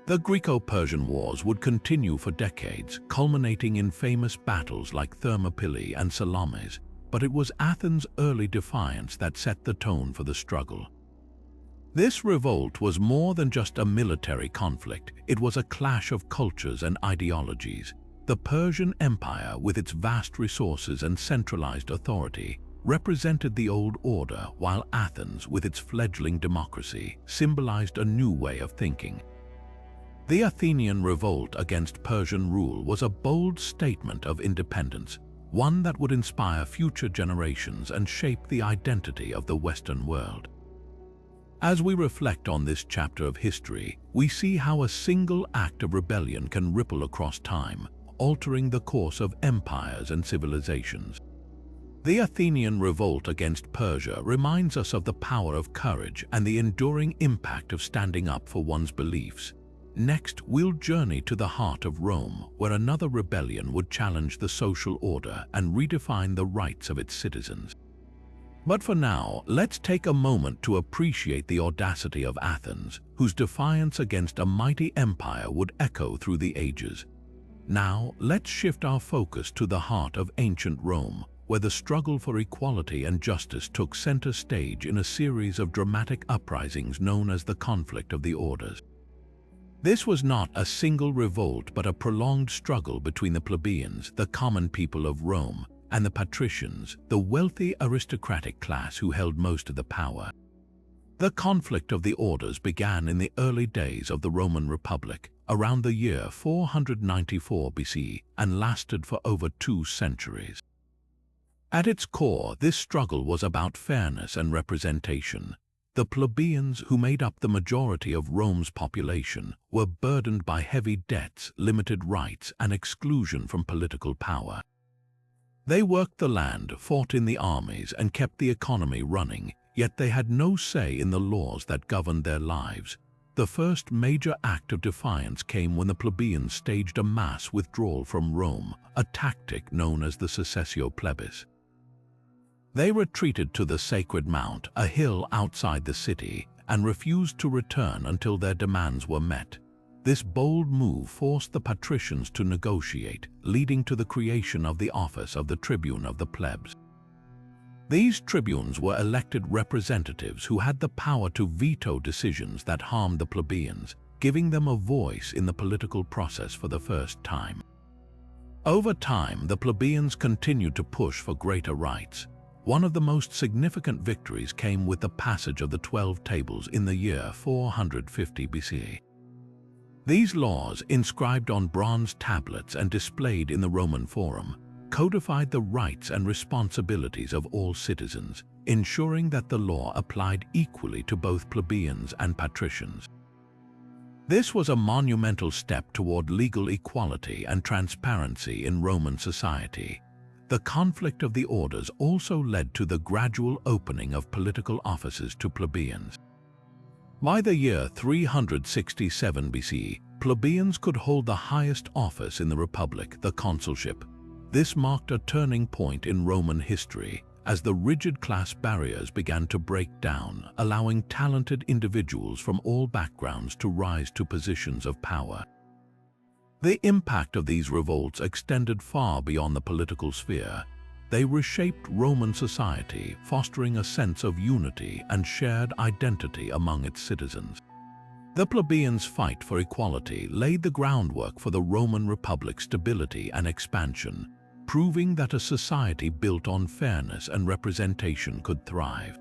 The Greco-Persian Wars would continue for decades, culminating in famous battles like Thermopylae and Salamis, but it was Athens' early defiance that set the tone for the struggle. This revolt was more than just a military conflict, it was a clash of cultures and ideologies. The Persian Empire, with its vast resources and centralized authority, represented the old order, while Athens, with its fledgling democracy, symbolized a new way of thinking. The Athenian revolt against Persian rule was a bold statement of independence. one that would inspire future generations and shape the identity of the Western world. As we reflect on this chapter of history, we see how a single act of rebellion can ripple across time, altering the course of empires and civilizations. The Athenian revolt against Persia reminds us of the power of courage and the enduring impact of standing up for one's beliefs. Next, we'll journey to the heart of Rome, where another rebellion would challenge the social order and redefine the rights of its citizens. But for now, let's take a moment to appreciate the audacity of Athens, whose defiance against a mighty empire would echo through the ages. Now, let's shift our focus to the heart of ancient Rome, where the struggle for equality and justice took center stage in a series of dramatic uprisings known as the conflict of the orders. This was not a single revolt but a prolonged struggle between the plebeians, the common people of Rome, and the patricians, the wealthy aristocratic class who held most of the power. The conflict of the orders began in the early days of the Roman Republic, around the year 494 BC, and lasted for over 2 centuries. At its core, this struggle was about fairness and representation. The plebeians, who made up the majority of Rome's population, were burdened by heavy debts, limited rights, and exclusion from political power. They worked the land, fought in the armies, and kept the economy running, yet they had no say in the laws that governed their lives. The first major act of defiance came when the plebeians staged a mass withdrawal from Rome, a tactic known as the secessio plebis. They retreated to the Sacred Mount, a hill outside the city, and refused to return until their demands were met. This bold move forced the patricians to negotiate, leading to the creation of the office of the tribune of the plebs. These tribunes were elected representatives who had the power to veto decisions that harmed the plebeians, giving them a voice in the political process for the first time. Over time, the plebeians continued to push for greater rights. One of the most significant victories came with the passage of the 12 Tables in the year 450 BC. These laws, inscribed on bronze tablets and displayed in the Roman Forum, codified the rights and responsibilities of all citizens, ensuring that the law applied equally to both plebeians and patricians. This was a monumental step toward legal equality and transparency in Roman society. The conflict of the orders also led to the gradual opening of political offices to plebeians. By the year 367 BC, plebeians could hold the highest office in the Republic, the consulship. This marked a turning point in Roman history, as the rigid class barriers began to break down, allowing talented individuals from all backgrounds to rise to positions of power. The impact of these revolts extended far beyond the political sphere. They reshaped Roman society, fostering a sense of unity and shared identity among its citizens. The plebeians' fight for equality laid the groundwork for the Roman Republic's stability and expansion, proving that a society built on fairness and representation could thrive.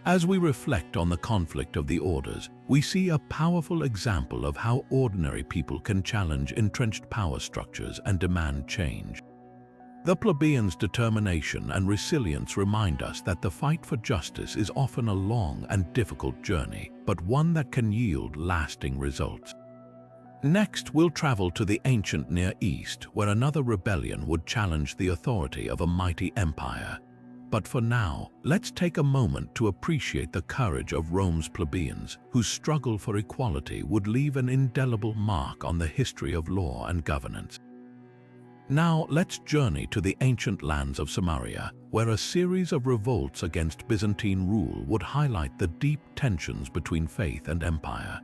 As we reflect on the conflict of the orders, we see a powerful example of how ordinary people can challenge entrenched power structures and demand change. The plebeians' determination and resilience remind us that the fight for justice is often a long and difficult journey, but one that can yield lasting results. Next, we'll travel to the ancient Near East, where another rebellion would challenge the authority of a mighty empire. But for now, let's take a moment to appreciate the courage of Rome's plebeians, whose struggle for equality would leave an indelible mark on the history of law and governance. Now, let's journey to the ancient lands of Samaria, where a series of revolts against Byzantine rule would highlight the deep tensions between faith and empire.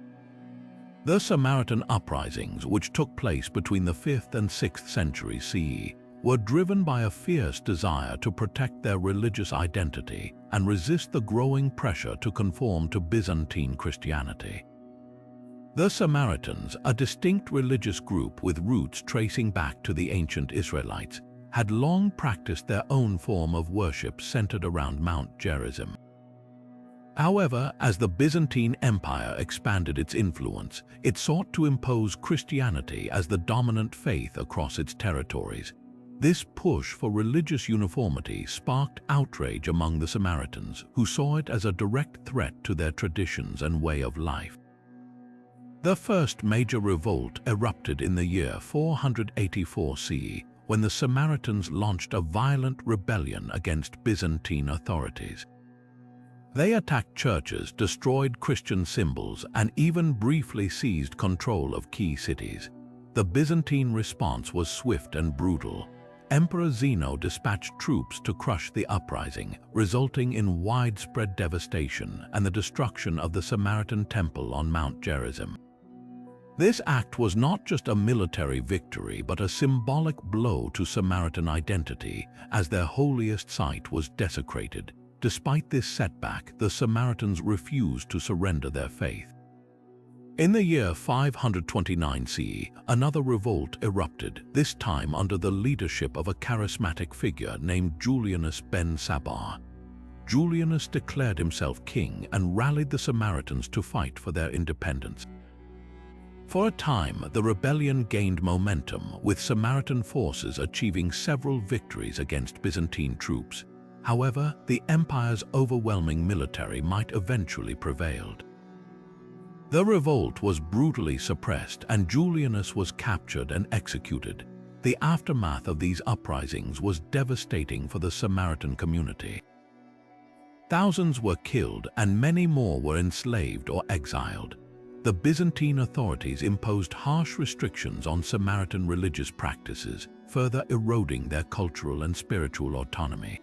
The Samaritan uprisings, which took place between the 5th and 6th centuries CE, were driven by a fierce desire to protect their religious identity and resist the growing pressure to conform to Byzantine Christianity. The Samaritans, a distinct religious group with roots tracing back to the ancient Israelites, had long practiced their own form of worship centered around Mount Gerizim. However, as the Byzantine Empire expanded its influence, it sought to impose Christianity as the dominant faith across its territories. This push for religious uniformity sparked outrage among the Samaritans, who saw it as a direct threat to their traditions and way of life. The first major revolt erupted in the year 484 CE, when the Samaritans launched a violent rebellion against Byzantine authorities. They attacked churches, destroyed Christian symbols, and even briefly seized control of key cities. The Byzantine response was swift and brutal. Emperor Zeno dispatched troops to crush the uprising, resulting in widespread devastation and the destruction of the Samaritan temple on Mount Gerizim. This act was not just a military victory, but a symbolic blow to Samaritan identity, as their holiest site was desecrated. Despite this setback, the Samaritans refused to surrender their faith. In the year 529 CE, another revolt erupted, this time under the leadership of a charismatic figure named Julianus ben Sabah. Julianus declared himself king and rallied the Samaritans to fight for their independence. For a time, the rebellion gained momentum, with Samaritan forces achieving several victories against Byzantine troops. However, the empire's overwhelming military might eventually prevail. The revolt was brutally suppressed and Julianus was captured and executed. The aftermath of these uprisings was devastating for the Samaritan community. Thousands were killed and many more were enslaved or exiled. The Byzantine authorities imposed harsh restrictions on Samaritan religious practices, further eroding their cultural and spiritual autonomy.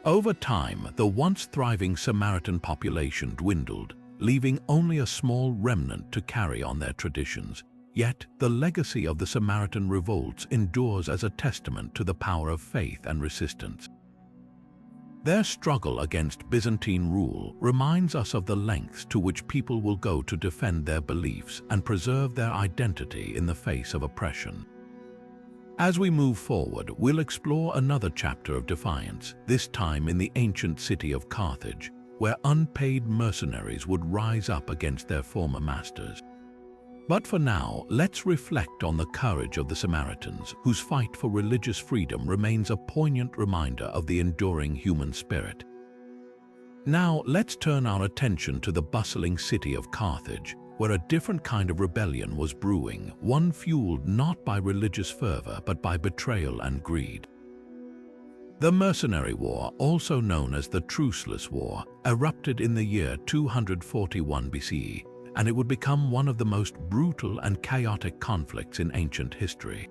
Over time, the once thriving Samaritan population dwindled, leaving only a small remnant to carry on their traditions. Yet, the legacy of the Samaritan revolts endures as a testament to the power of faith and resistance. Their struggle against Byzantine rule reminds us of the lengths to which people will go to defend their beliefs and preserve their identity in the face of oppression. As we move forward, we'll explore another chapter of defiance, this time in the ancient city of Carthage, where unpaid mercenaries would rise up against their former masters. But for now, let's reflect on the courage of the Samaritans, whose fight for religious freedom remains a poignant reminder of the enduring human spirit. Now, let's turn our attention to the bustling city of Carthage, where a different kind of rebellion was brewing, one fueled not by religious fervor but by betrayal and greed. The Mercenary War, also known as the Truceless War, erupted in the year 241 BCE, and it would become one of the most brutal and chaotic conflicts in ancient history.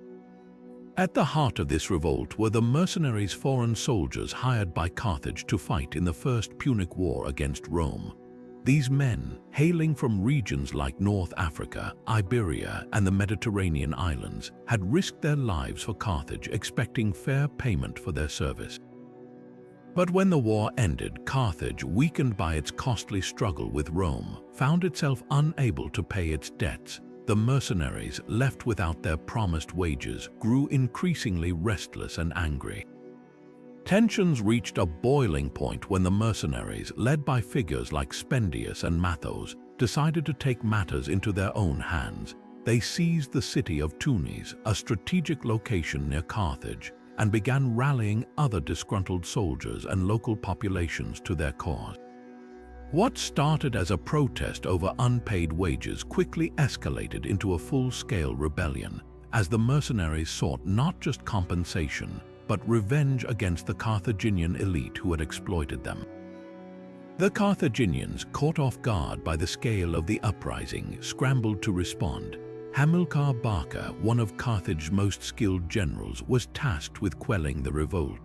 At the heart of this revolt were the mercenaries, foreign soldiers hired by Carthage to fight in the First Punic War against Rome. These men, hailing from regions like North Africa, Iberia, and the Mediterranean islands, had risked their lives for Carthage, expecting fair payment for their service. But when the war ended, Carthage, weakened by its costly struggle with Rome, found itself unable to pay its debts. The mercenaries, left without their promised wages, grew increasingly restless and angry. Tensions reached a boiling point when the mercenaries, led by figures like Spendius and Mathos, decided to take matters into their own hands. They seized the city of Tunis, a strategic location near Carthage, and began rallying other disgruntled soldiers and local populations to their cause. What started as a protest over unpaid wages quickly escalated into a full-scale rebellion, as the mercenaries sought not just compensation, but revenge against the Carthaginian elite who had exploited them. The Carthaginians, caught off guard by the scale of the uprising, scrambled to respond. Hamilcar Barca, one of Carthage's most skilled generals, was tasked with quelling the revolt.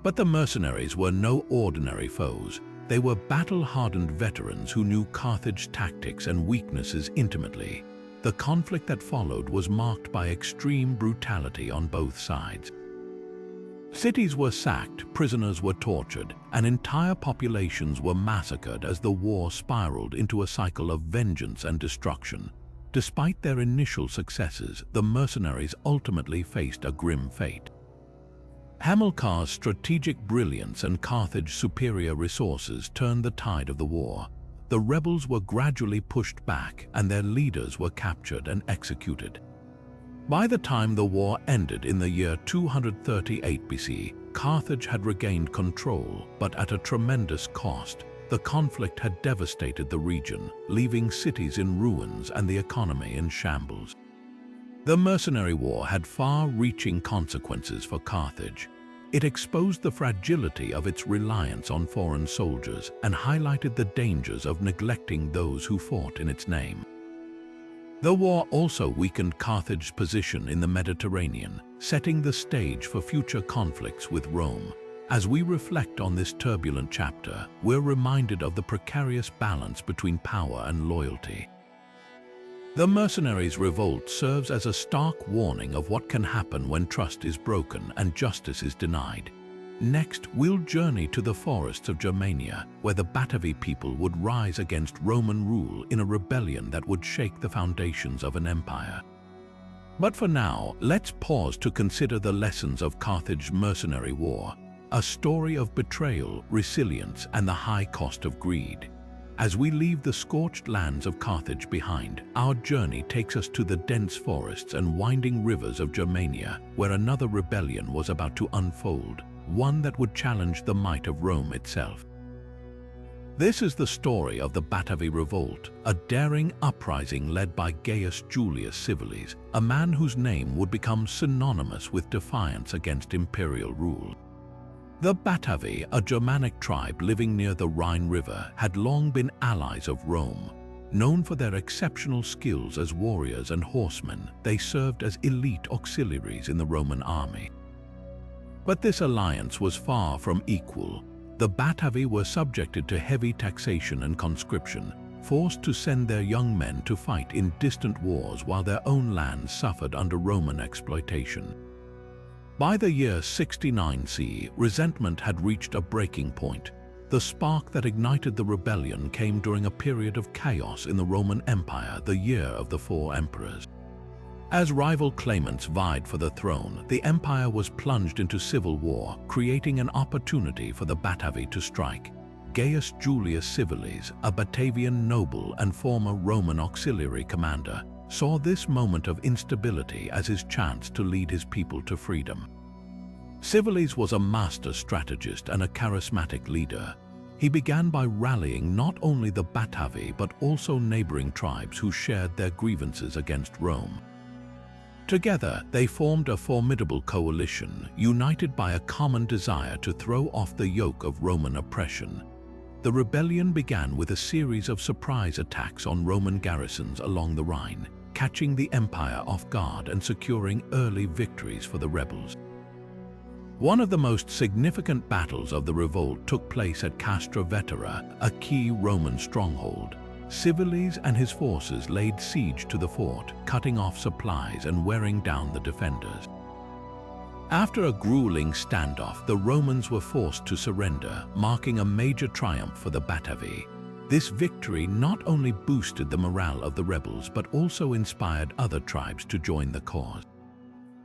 But the mercenaries were no ordinary foes. They were battle-hardened veterans who knew Carthage's tactics and weaknesses intimately. The conflict that followed was marked by extreme brutality on both sides. Cities were sacked, prisoners were tortured, and entire populations were massacred as the war spiraled into a cycle of vengeance and destruction. Despite their initial successes, the mercenaries ultimately faced a grim fate. Hamilcar's strategic brilliance and Carthage's superior resources turned the tide of the war. The rebels were gradually pushed back, and their leaders were captured and executed. By the time the war ended in the year 238 BC, Carthage had regained control, but at a tremendous cost. The conflict had devastated the region, leaving cities in ruins and the economy in shambles. The mercenary war had far-reaching consequences for Carthage. It exposed the fragility of its reliance on foreign soldiers and highlighted the dangers of neglecting those who fought in its name. The war also weakened Carthage's position in the Mediterranean, setting the stage for future conflicts with Rome. As we reflect on this turbulent chapter, we're reminded of the precarious balance between power and loyalty. The mercenaries' revolt serves as a stark warning of what can happen when trust is broken and justice is denied. Next, we'll journey to the forests of Germania, where the Batavi people would rise against Roman rule in a rebellion that would shake the foundations of an empire. But for now, let's pause to consider the lessons of Carthage's mercenary war, a story of betrayal, resilience, and the high cost of greed. As we leave the scorched lands of Carthage behind, our journey takes us to the dense forests and winding rivers of Germania, where another rebellion was about to unfold, one that would challenge the might of Rome itself. This is the story of the Batavi Revolt, a daring uprising led by Gaius Julius Civilis, a man whose name would become synonymous with defiance against imperial rule. The Batavi, a Germanic tribe living near the Rhine River, had long been allies of Rome. Known for their exceptional skills as warriors and horsemen, they served as elite auxiliaries in the Roman army. But this alliance was far from equal. The Batavi were subjected to heavy taxation and conscription, forced to send their young men to fight in distant wars while their own lands suffered under Roman exploitation. By the year 69 CE, resentment had reached a breaking point. The spark that ignited the rebellion came during a period of chaos in the Roman Empire, the year of the four emperors. As rival claimants vied for the throne, the empire was plunged into civil war, creating an opportunity for the Batavi to strike. Gaius Julius Civilis, a Batavian noble and former Roman auxiliary commander, saw this moment of instability as his chance to lead his people to freedom. Civilis was a master strategist and a charismatic leader. He began by rallying not only the Batavi but also neighboring tribes who shared their grievances against Rome. Together, they formed a formidable coalition, united by a common desire to throw off the yoke of Roman oppression. The rebellion began with a series of surprise attacks on Roman garrisons along the Rhine, catching the empire off guard and securing early victories for the rebels. One of the most significant battles of the revolt took place at Castra Vetera, a key Roman stronghold. Civilis and his forces laid siege to the fort, cutting off supplies and wearing down the defenders. After a grueling standoff, the Romans were forced to surrender, marking a major triumph for the Batavi. This victory not only boosted the morale of the rebels but also inspired other tribes to join the cause.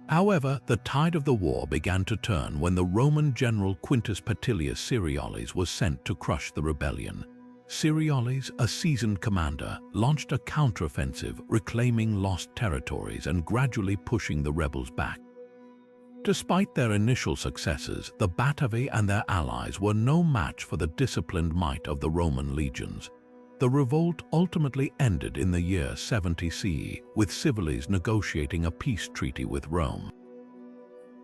However, the tide of the war began to turn when the Roman general Quintus Petilius Cerealis was sent to crush the rebellion. Cerealis, a seasoned commander, launched a counteroffensive, reclaiming lost territories and gradually pushing the rebels back. Despite their initial successes, the Batavi and their allies were no match for the disciplined might of the Roman legions. The revolt ultimately ended in the year 70 CE, with Civilis negotiating a peace treaty with Rome.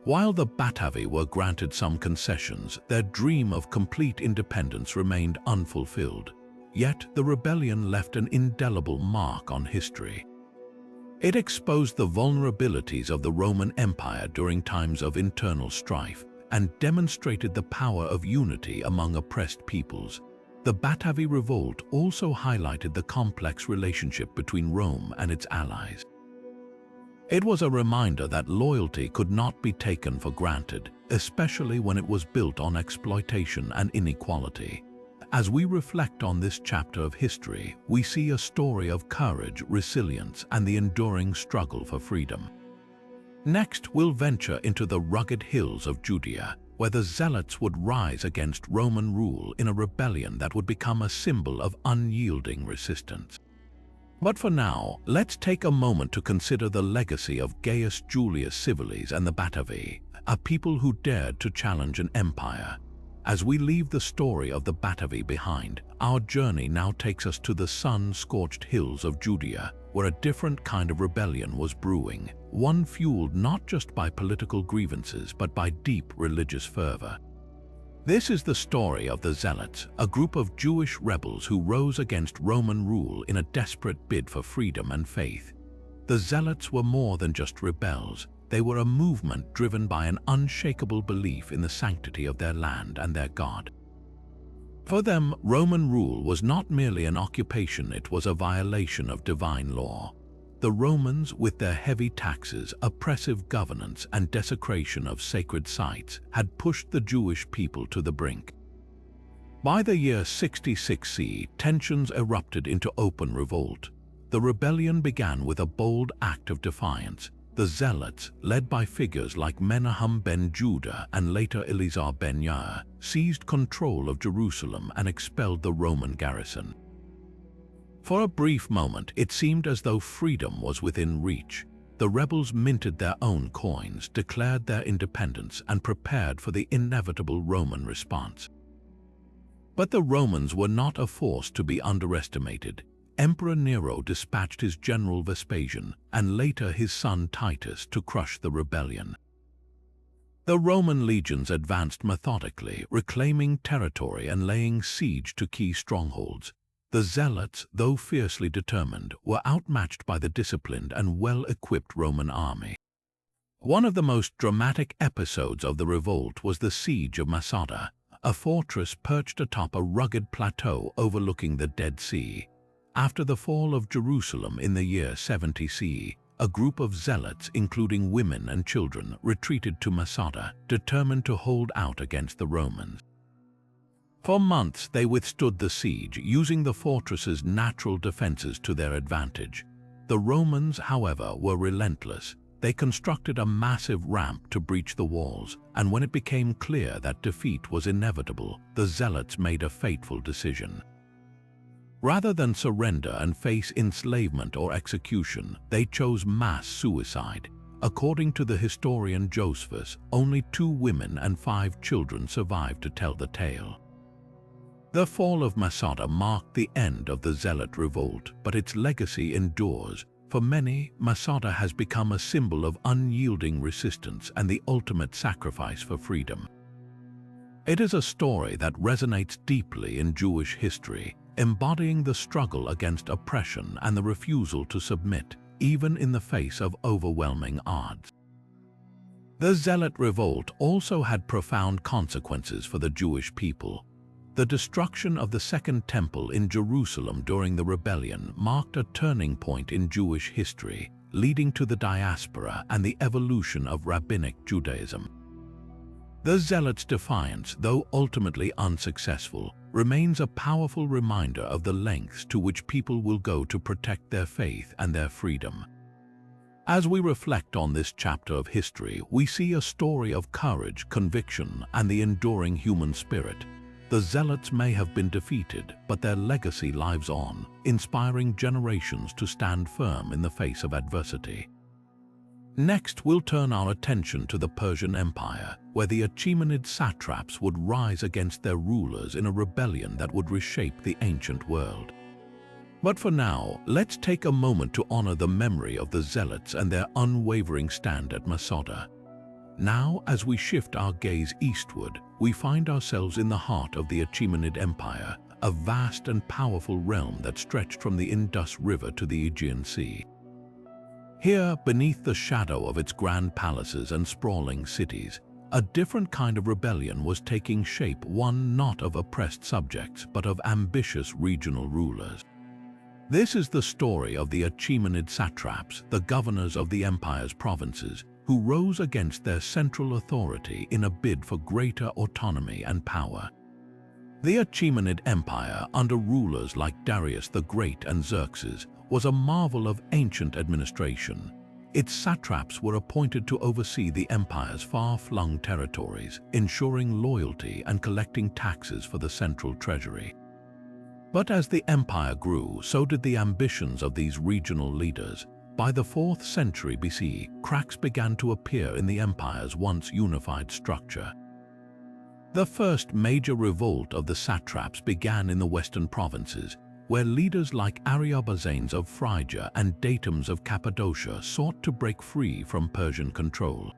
While the Batavi were granted some concessions, their dream of complete independence remained unfulfilled. Yet the rebellion left an indelible mark on history. It exposed the vulnerabilities of the Roman Empire during times of internal strife and demonstrated the power of unity among oppressed peoples. The Batavi Revolt also highlighted the complex relationship between Rome and its allies. It was a reminder that loyalty could not be taken for granted, especially when it was built on exploitation and inequality. As we reflect on this chapter of history, we see a story of courage, resilience, and the enduring struggle for freedom. Next, we'll venture into the rugged hills of Judea, where the Zealots would rise against Roman rule in a rebellion that would become a symbol of unyielding resistance. But for now, let's take a moment to consider the legacy of Gaius Julius Civilis and the Batavi, a people who dared to challenge an empire. As we leave the story of the Batavi behind, our journey now takes us to the sun-scorched hills of Judea, where a different kind of rebellion was brewing, one fueled not just by political grievances but by deep religious fervor. This is the story of the Zealots, a group of Jewish rebels who rose against Roman rule in a desperate bid for freedom and faith. The Zealots were more than just rebels. They were a movement driven by an unshakable belief in the sanctity of their land and their God. For them, Roman rule was not merely an occupation, it was a violation of divine law. The Romans, with their heavy taxes, oppressive governance, and desecration of sacred sites, had pushed the Jewish people to the brink. By the year 66 CE, tensions erupted into open revolt. The rebellion began with a bold act of defiance. The Zealots, led by figures like Menahem ben Judah and later Eleazar ben Yair, seized control of Jerusalem and expelled the Roman garrison. For a brief moment, it seemed as though freedom was within reach. The rebels minted their own coins, declared their independence, and prepared for the inevitable Roman response. But the Romans were not a force to be underestimated. Emperor Nero dispatched his general Vespasian and later his son Titus to crush the rebellion. The Roman legions advanced methodically, reclaiming territory and laying siege to key strongholds. The Zealots, though fiercely determined, were outmatched by the disciplined and well-equipped Roman army. One of the most dramatic episodes of the revolt was the siege of Masada, a fortress perched atop a rugged plateau overlooking the Dead Sea. After the fall of Jerusalem in the year 70 CE, a group of Zealots, including women and children, retreated to Masada, determined to hold out against the Romans. For months they withstood the siege, using the fortress's natural defenses to their advantage. The Romans, however, were relentless. They constructed a massive ramp to breach the walls, and when it became clear that defeat was inevitable, the Zealots made a fateful decision. Rather than surrender and face enslavement or execution, they chose mass suicide. According to the historian Josephus, only 2 women and 5 children survived to tell the tale. The fall of Masada marked the end of the Zealot revolt, but its legacy endures. For many, Masada has become a symbol of unyielding resistance and the ultimate sacrifice for freedom. It is a story that resonates deeply in Jewish history, embodying the struggle against oppression and the refusal to submit, even in the face of overwhelming odds. The Zealot revolt also had profound consequences for the Jewish people. The destruction of the Second Temple in Jerusalem during the rebellion marked a turning point in Jewish history, leading to the diaspora and the evolution of Rabbinic Judaism. The Zealots' defiance, though ultimately unsuccessful, remains a powerful reminder of the lengths to which people will go to protect their faith and their freedom. As we reflect on this chapter of history, we see a story of courage, conviction, and the enduring human spirit. The Zealots may have been defeated, but their legacy lives on, inspiring generations to stand firm in the face of adversity. Next, we'll turn our attention to the Persian Empire, where the Achaemenid satraps would rise against their rulers in a rebellion that would reshape the ancient world. But for now, let's take a moment to honor the memory of the Zealots and their unwavering stand at Masada. Now, as we shift our gaze eastward, we find ourselves in the heart of the Achaemenid Empire, a vast and powerful realm that stretched from the Indus River to the Aegean Sea. Here, beneath the shadow of its grand palaces and sprawling cities, a different kind of rebellion was taking shape, one not of oppressed subjects, but of ambitious regional rulers. This is the story of the Achaemenid satraps, the governors of the empire's provinces, who rose against their central authority in a bid for greater autonomy and power. The Achaemenid Empire, under rulers like Darius the Great and Xerxes, was a marvel of ancient administration. Its satraps were appointed to oversee the empire's far-flung territories, ensuring loyalty and collecting taxes for the central treasury. But as the empire grew, so did the ambitions of these regional leaders. By the 4th century BC, cracks began to appear in the empire's once unified structure. The first major revolt of the satraps began in the western provinces, where leaders like Ariobarzanes of Phrygia and Datums of Cappadocia sought to break free from Persian control.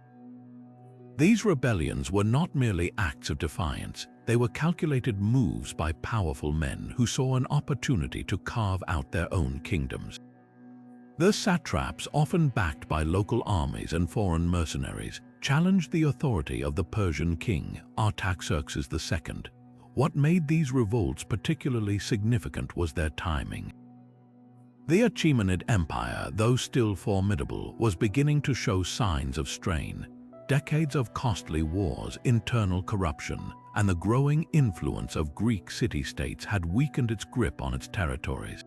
These rebellions were not merely acts of defiance, they were calculated moves by powerful men who saw an opportunity to carve out their own kingdoms. The satraps, often backed by local armies and foreign mercenaries, challenged the authority of the Persian king, Artaxerxes II. What made these revolts particularly significant was their timing. The Achaemenid Empire, though still formidable, was beginning to show signs of strain. Decades of costly wars, internal corruption, and the growing influence of Greek city-states had weakened its grip on its territories.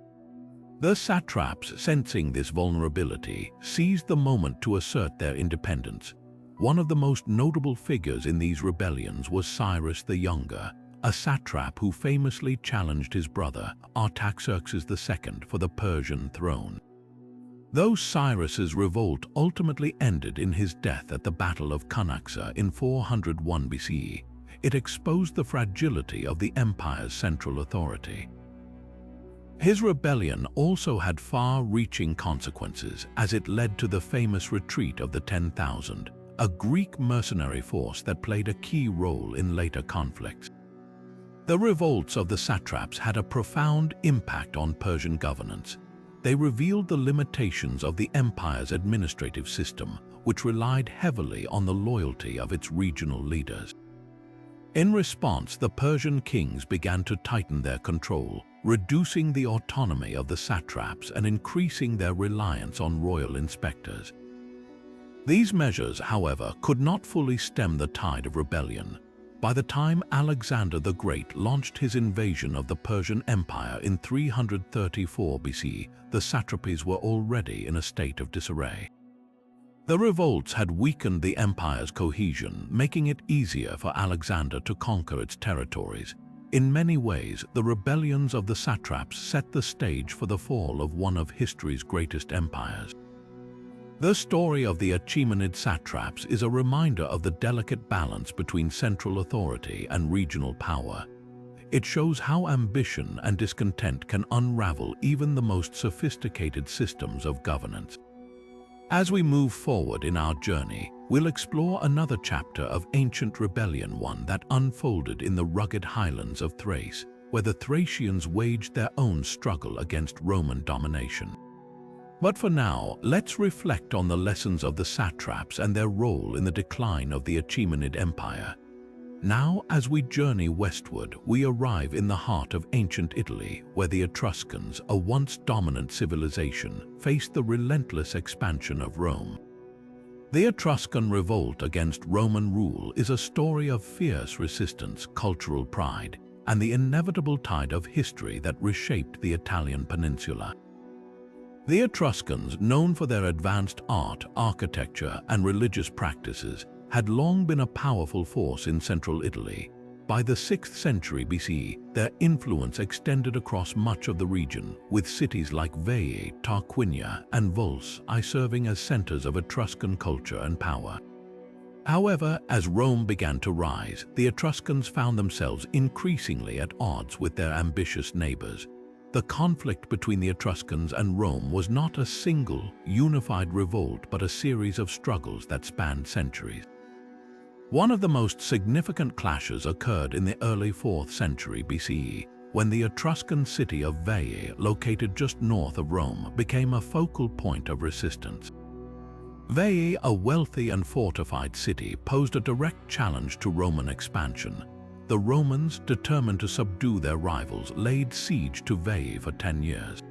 The satraps, sensing this vulnerability, seized the moment to assert their independence. One of the most notable figures in these rebellions was Cyrus the Younger, a satrap who famously challenged his brother, Artaxerxes II, for the Persian throne. Though Cyrus's revolt ultimately ended in his death at the Battle of Cunaxa in 401 BCE, it exposed the fragility of the empire's central authority. His rebellion also had far-reaching consequences, as it led to the famous retreat of the 10,000, a Greek mercenary force that played a key role in later conflicts. The revolts of the satraps had a profound impact on Persian governance. They revealed the limitations of the empire's administrative system, which relied heavily on the loyalty of its regional leaders. In response, the Persian kings began to tighten their control, reducing the autonomy of the satraps and increasing their reliance on royal inspectors. These measures, however, could not fully stem the tide of rebellion. By the time Alexander the Great launched his invasion of the Persian Empire in 334 BC, the satrapies were already in a state of disarray. The revolts had weakened the empire's cohesion, making it easier for Alexander to conquer its territories. In many ways, the rebellions of the satraps set the stage for the fall of one of history's greatest empires. The story of the Achaemenid satraps is a reminder of the delicate balance between central authority and regional power. It shows how ambition and discontent can unravel even the most sophisticated systems of governance. As we move forward in our journey, we'll explore another chapter of ancient rebellion, one that unfolded in the rugged highlands of Thrace, where the Thracians waged their own struggle against Roman domination. But for now, let's reflect on the lessons of the satraps and their role in the decline of the Achaemenid Empire. Now, as we journey westward, we arrive in the heart of ancient Italy, where the Etruscans, a once dominant civilization, faced the relentless expansion of Rome. The Etruscan revolt against Roman rule is a story of fierce resistance, cultural pride, and the inevitable tide of history that reshaped the Italian peninsula. The Etruscans, known for their advanced art, architecture, and religious practices, had long been a powerful force in central Italy. By the 6th century BCE, their influence extended across much of the region, with cities like Veii, Tarquinia, and Volsci serving as centers of Etruscan culture and power. However, as Rome began to rise, the Etruscans found themselves increasingly at odds with their ambitious neighbors. The conflict between the Etruscans and Rome was not a single, unified revolt, but a series of struggles that spanned centuries. One of the most significant clashes occurred in the early 4th century BCE, when the Etruscan city of Veii, located just north of Rome, became a focal point of resistance. Veii, a wealthy and fortified city, posed a direct challenge to Roman expansion. The Romans, determined to subdue their rivals, laid siege to Veii for 10 years.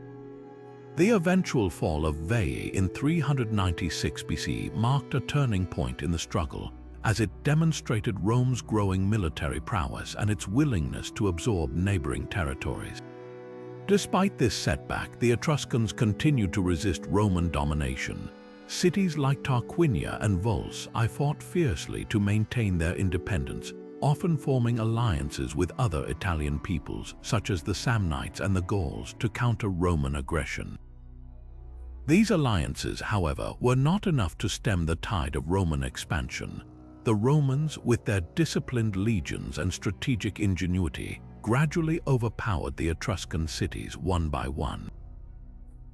The eventual fall of Veii in 396 BC marked a turning point in the struggle, as it demonstrated Rome's growing military prowess and its willingness to absorb neighboring territories. Despite this setback, the Etruscans continued to resist Roman domination. Cities like Tarquinia and Volsci fought fiercely to maintain their independence, often forming alliances with other Italian peoples, such as the Samnites and the Gauls, to counter Roman aggression. These alliances, however, were not enough to stem the tide of Roman expansion. The Romans, with their disciplined legions and strategic ingenuity, gradually overpowered the Etruscan cities one by one.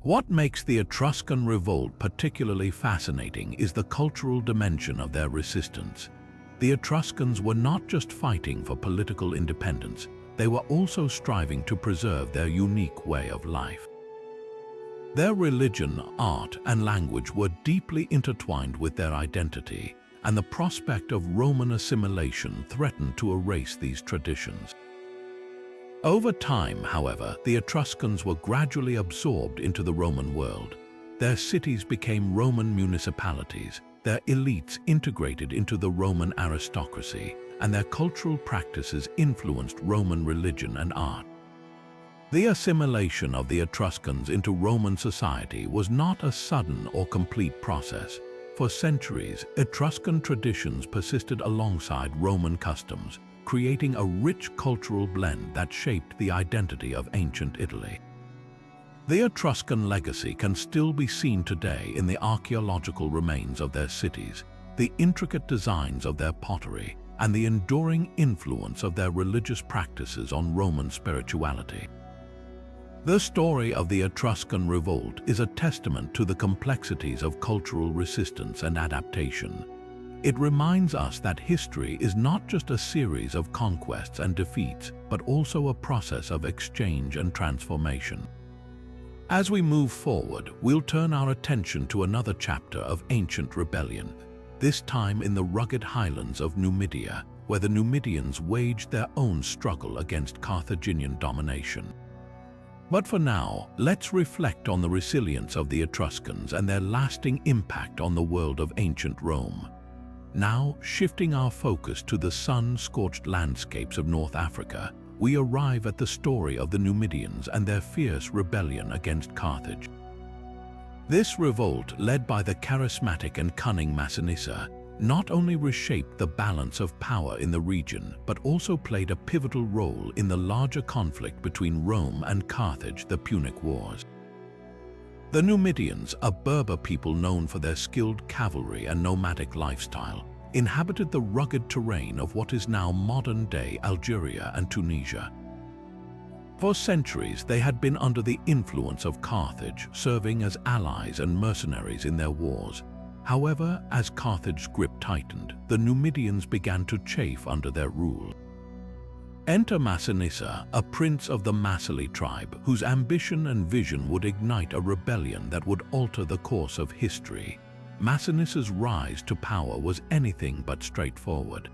What makes the Etruscan revolt particularly fascinating is the cultural dimension of their resistance. The Etruscans were not just fighting for political independence, they were also striving to preserve their unique way of life. Their religion, art, and language were deeply intertwined with their identity, and the prospect of Roman assimilation threatened to erase these traditions. Over time, however, the Etruscans were gradually absorbed into the Roman world. Their cities became Roman municipalities, their elites integrated into the Roman aristocracy, and their cultural practices influenced Roman religion and art. The assimilation of the Etruscans into Roman society was not a sudden or complete process. For centuries, Etruscan traditions persisted alongside Roman customs, creating a rich cultural blend that shaped the identity of ancient Italy. The Etruscan legacy can still be seen today in the archaeological remains of their cities, the intricate designs of their pottery, and the enduring influence of their religious practices on Roman spirituality. The story of the Etruscan revolt is a testament to the complexities of cultural resistance and adaptation. It reminds us that history is not just a series of conquests and defeats, but also a process of exchange and transformation. As we move forward, we'll turn our attention to another chapter of ancient rebellion, this time in the rugged highlands of Numidia, where the Numidians waged their own struggle against Carthaginian domination. But for now, let's reflect on the resilience of the Etruscans and their lasting impact on the world of ancient Rome. Now, shifting our focus to the sun-scorched landscapes of North Africa, we arrive at the story of the Numidians and their fierce rebellion against Carthage. This revolt, led by the charismatic and cunning Massinissa, not only reshaped the balance of power in the region, but also played a pivotal role in the larger conflict between Rome and Carthage, the Punic Wars. The Numidians, a Berber people known for their skilled cavalry and nomadic lifestyle, inhabited the rugged terrain of what is now modern-day Algeria and Tunisia. For centuries, they had been under the influence of Carthage, serving as allies and mercenaries in their wars. However, as Carthage's grip tightened, the Numidians began to chafe under their rule. Enter Massinissa, a prince of the Massili tribe, whose ambition and vision would ignite a rebellion that would alter the course of history. Massinissa's rise to power was anything but straightforward.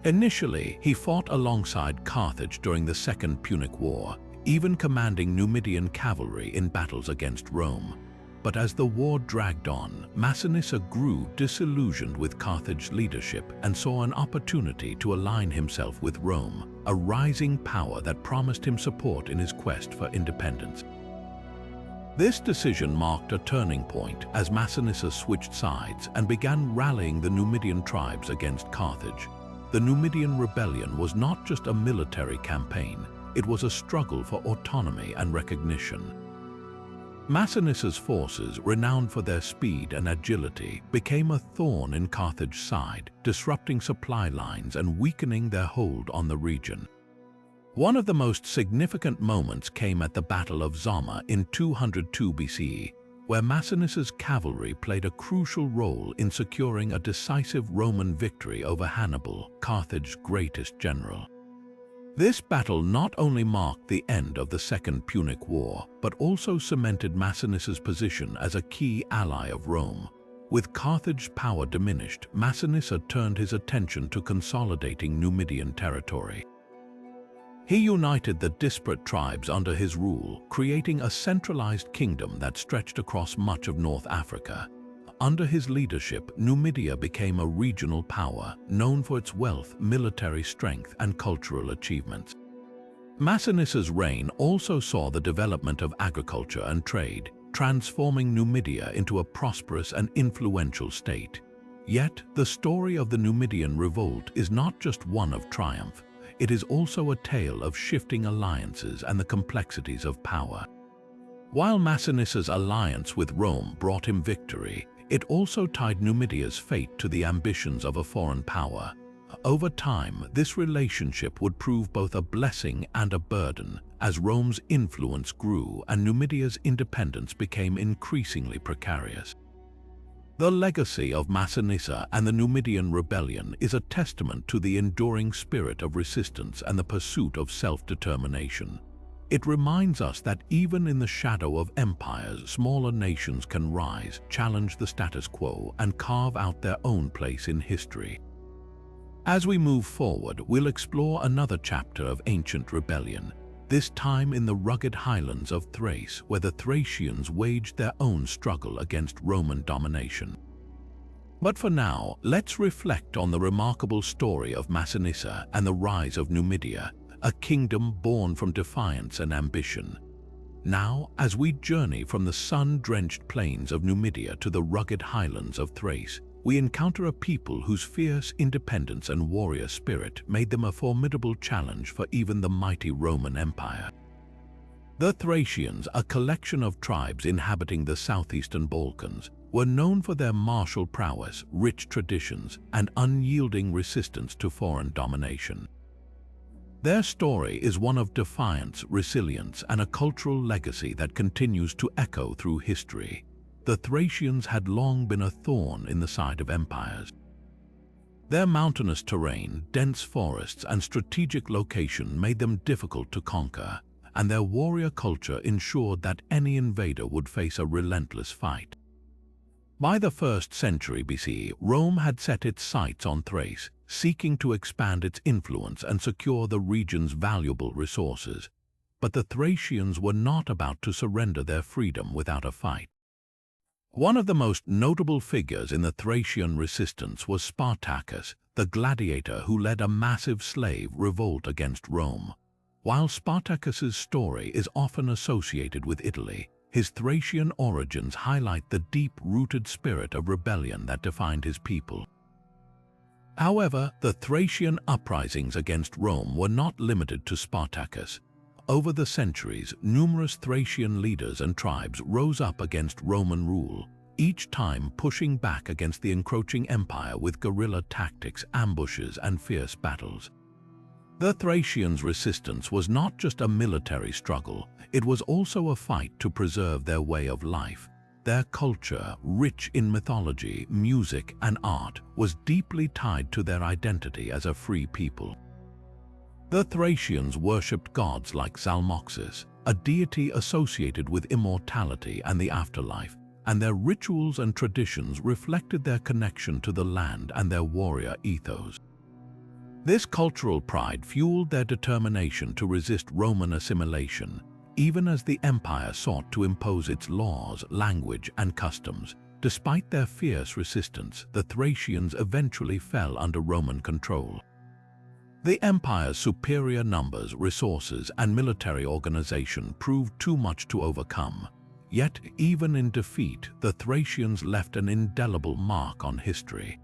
Initially, he fought alongside Carthage during the Second Punic War, even commanding Numidian cavalry in battles against Rome. But as the war dragged on, Massinissa grew disillusioned with Carthage's leadership and saw an opportunity to align himself with Rome, a rising power that promised him support in his quest for independence. This decision marked a turning point as Massinissa switched sides and began rallying the Numidian tribes against Carthage. The Numidian rebellion was not just a military campaign, it was a struggle for autonomy and recognition. Massinissa's forces, renowned for their speed and agility, became a thorn in Carthage's side, disrupting supply lines and weakening their hold on the region. One of the most significant moments came at the Battle of Zama in 202 BCE, where Massinissa's cavalry played a crucial role in securing a decisive Roman victory over Hannibal, Carthage's greatest general. This battle not only marked the end of the Second Punic War, but also cemented Massinissa's position as a key ally of Rome. With Carthage's power diminished, Massinissa turned his attention to consolidating Numidian territory. He united the disparate tribes under his rule, creating a centralized kingdom that stretched across much of North Africa. Under his leadership, Numidia became a regional power, known for its wealth, military strength, and cultural achievements. Massinissa's reign also saw the development of agriculture and trade, transforming Numidia into a prosperous and influential state. Yet, the story of the Numidian revolt is not just one of triumph. It is also a tale of shifting alliances and the complexities of power. While Massinissa's alliance with Rome brought him victory, it also tied Numidia's fate to the ambitions of a foreign power. Over time, this relationship would prove both a blessing and a burden, as Rome's influence grew and Numidia's independence became increasingly precarious. The legacy of Massinissa and the Numidian rebellion is a testament to the enduring spirit of resistance and the pursuit of self-determination. It reminds us that even in the shadow of empires, smaller nations can rise, challenge the status quo, and carve out their own place in history. As we move forward, we'll explore another chapter of ancient rebellion, this time in the rugged highlands of Thrace, where the Thracians waged their own struggle against Roman domination. But for now, let's reflect on the remarkable story of Massinissa and the rise of Numidia, a kingdom born from defiance and ambition. Now, as we journey from the sun-drenched plains of Numidia to the rugged highlands of Thrace, we encounter a people whose fierce independence and warrior spirit made them a formidable challenge for even the mighty Roman Empire. The Thracians, a collection of tribes inhabiting the southeastern Balkans, were known for their martial prowess, rich traditions, and unyielding resistance to foreign domination. Their story is one of defiance, resilience, and a cultural legacy that continues to echo through history. The Thracians had long been a thorn in the side of empires. Their mountainous terrain, dense forests, and strategic location made them difficult to conquer, and their warrior culture ensured that any invader would face a relentless fight. By the 1st century BC, Rome had set its sights on Thrace, seeking to expand its influence and secure the region's valuable resources. But the Thracians were not about to surrender their freedom without a fight. One of the most notable figures in the Thracian resistance was Spartacus, the gladiator who led a massive slave revolt against Rome. While Spartacus's story is often associated with Italy, his Thracian origins highlight the deep-rooted spirit of rebellion that defined his people. However, the Thracian uprisings against Rome were not limited to Spartacus. Over the centuries, numerous Thracian leaders and tribes rose up against Roman rule, each time pushing back against the encroaching empire with guerrilla tactics, ambushes, and fierce battles. The Thracians' resistance was not just a military struggle, it was also a fight to preserve their way of life. Their culture, rich in mythology, music, and art, was deeply tied to their identity as a free people. The Thracians worshipped gods like Zalmoxis, a deity associated with immortality and the afterlife, and their rituals and traditions reflected their connection to the land and their warrior ethos. This cultural pride fueled their determination to resist Roman assimilation, even as the empire sought to impose its laws, language, and customs. Despite their fierce resistance, the Thracians eventually fell under Roman control. The empire's superior numbers, resources, and military organization proved too much to overcome. Yet, even in defeat, the Thracians left an indelible mark on history.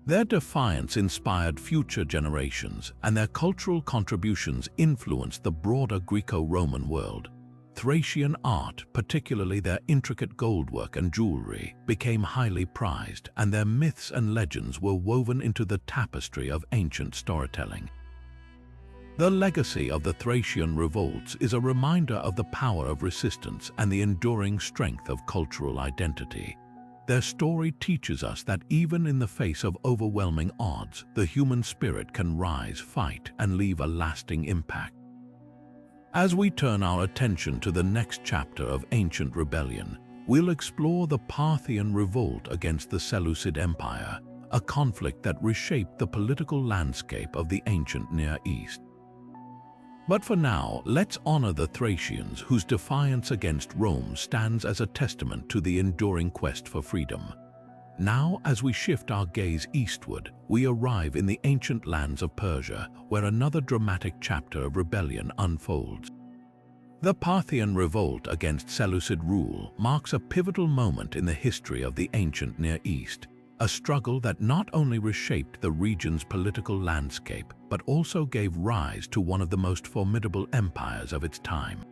Their defiance inspired future generations, and their cultural contributions influenced the broader Greco-Roman world. Thracian art, particularly their intricate goldwork and jewelry, became highly prized, and their myths and legends were woven into the tapestry of ancient storytelling. The legacy of the Thracian revolts is a reminder of the power of resistance and the enduring strength of cultural identity. Their story teaches us that even in the face of overwhelming odds, the human spirit can rise, fight, and leave a lasting impact. As we turn our attention to the next chapter of ancient rebellion, we'll explore the Parthian revolt against the Seleucid Empire, a conflict that reshaped the political landscape of the ancient Near East. But for now, let's honor the Thracians, whose defiance against Rome stands as a testament to the enduring quest for freedom. Now, as we shift our gaze eastward, we arrive in the ancient lands of Persia, where another dramatic chapter of rebellion unfolds. The Parthian revolt against Seleucid rule marks a pivotal moment in the history of the ancient Near East, a struggle that not only reshaped the region's political landscape, but also gave rise to one of the most formidable empires of its time.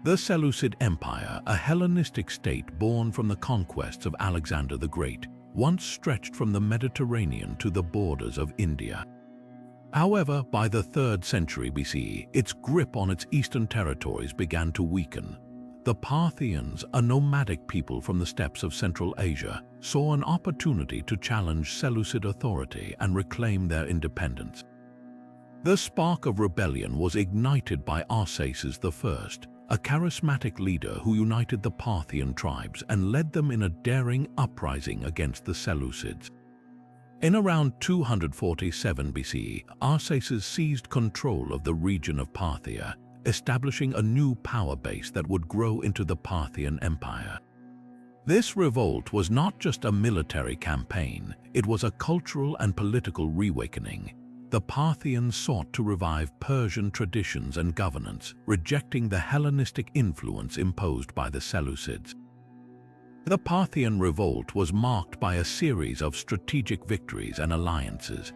The Seleucid Empire, a Hellenistic state born from the conquests of Alexander the Great, once stretched from the Mediterranean to the borders of India. However, by the 3rd century BCE, its grip on its eastern territories began to weaken. The Parthians, a nomadic people from the steppes of Central Asia, saw an opportunity to challenge Seleucid authority and reclaim their independence. The spark of rebellion was ignited by Arsaces I, a charismatic leader who united the Parthian tribes and led them in a daring uprising against the Seleucids. In around 247 BCE, Arsaces seized control of the region of Parthia, establishing a new power base that would grow into the Parthian Empire. This revolt was not just a military campaign, it was a cultural and political reawakening. The Parthians sought to revive Persian traditions and governance, rejecting the Hellenistic influence imposed by the Seleucids. The Parthian revolt was marked by a series of strategic victories and alliances.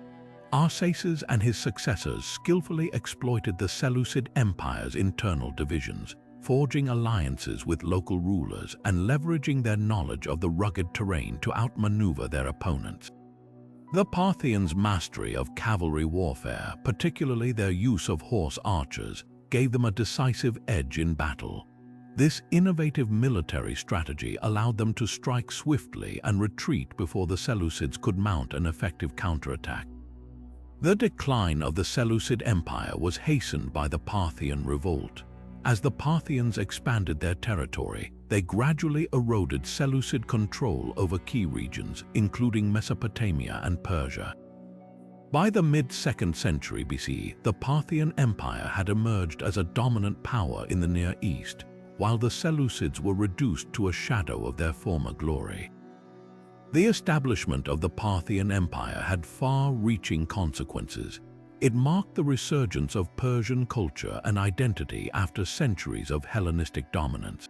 Arsaces and his successors skillfully exploited the Seleucid Empire's internal divisions, forging alliances with local rulers and leveraging their knowledge of the rugged terrain to outmaneuver their opponents. The Parthians' mastery of cavalry warfare, particularly their use of horse archers, gave them a decisive edge in battle. This innovative military strategy allowed them to strike swiftly and retreat before the Seleucids could mount an effective counterattack. The decline of the Seleucid Empire was hastened by the Parthian revolt. As the Parthians expanded their territory, they gradually eroded Seleucid control over key regions, including Mesopotamia and Persia. By the mid-2nd century BCE, the Parthian Empire had emerged as a dominant power in the Near East, while the Seleucids were reduced to a shadow of their former glory. The establishment of the Parthian Empire had far-reaching consequences. It marked the resurgence of Persian culture and identity after centuries of Hellenistic dominance.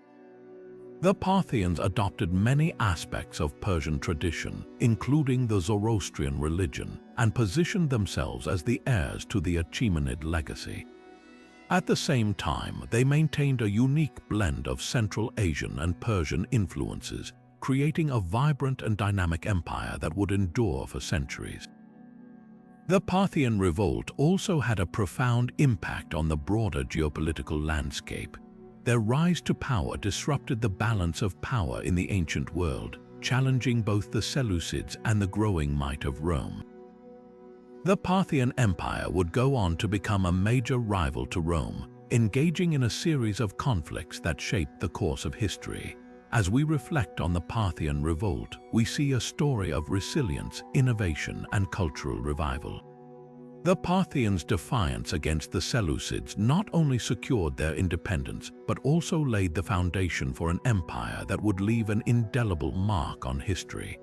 The Parthians adopted many aspects of Persian tradition, including the Zoroastrian religion, and positioned themselves as the heirs to the Achaemenid legacy. At the same time, they maintained a unique blend of Central Asian and Persian influences, creating a vibrant and dynamic empire that would endure for centuries. The Parthian revolt also had a profound impact on the broader geopolitical landscape. Their rise to power disrupted the balance of power in the ancient world, challenging both the Seleucids and the growing might of Rome. The Parthian Empire would go on to become a major rival to Rome, engaging in a series of conflicts that shaped the course of history. As we reflect on the Parthian revolt, we see a story of resilience, innovation, and cultural revival. The Parthians' defiance against the Seleucids not only secured their independence, but also laid the foundation for an empire that would leave an indelible mark on history.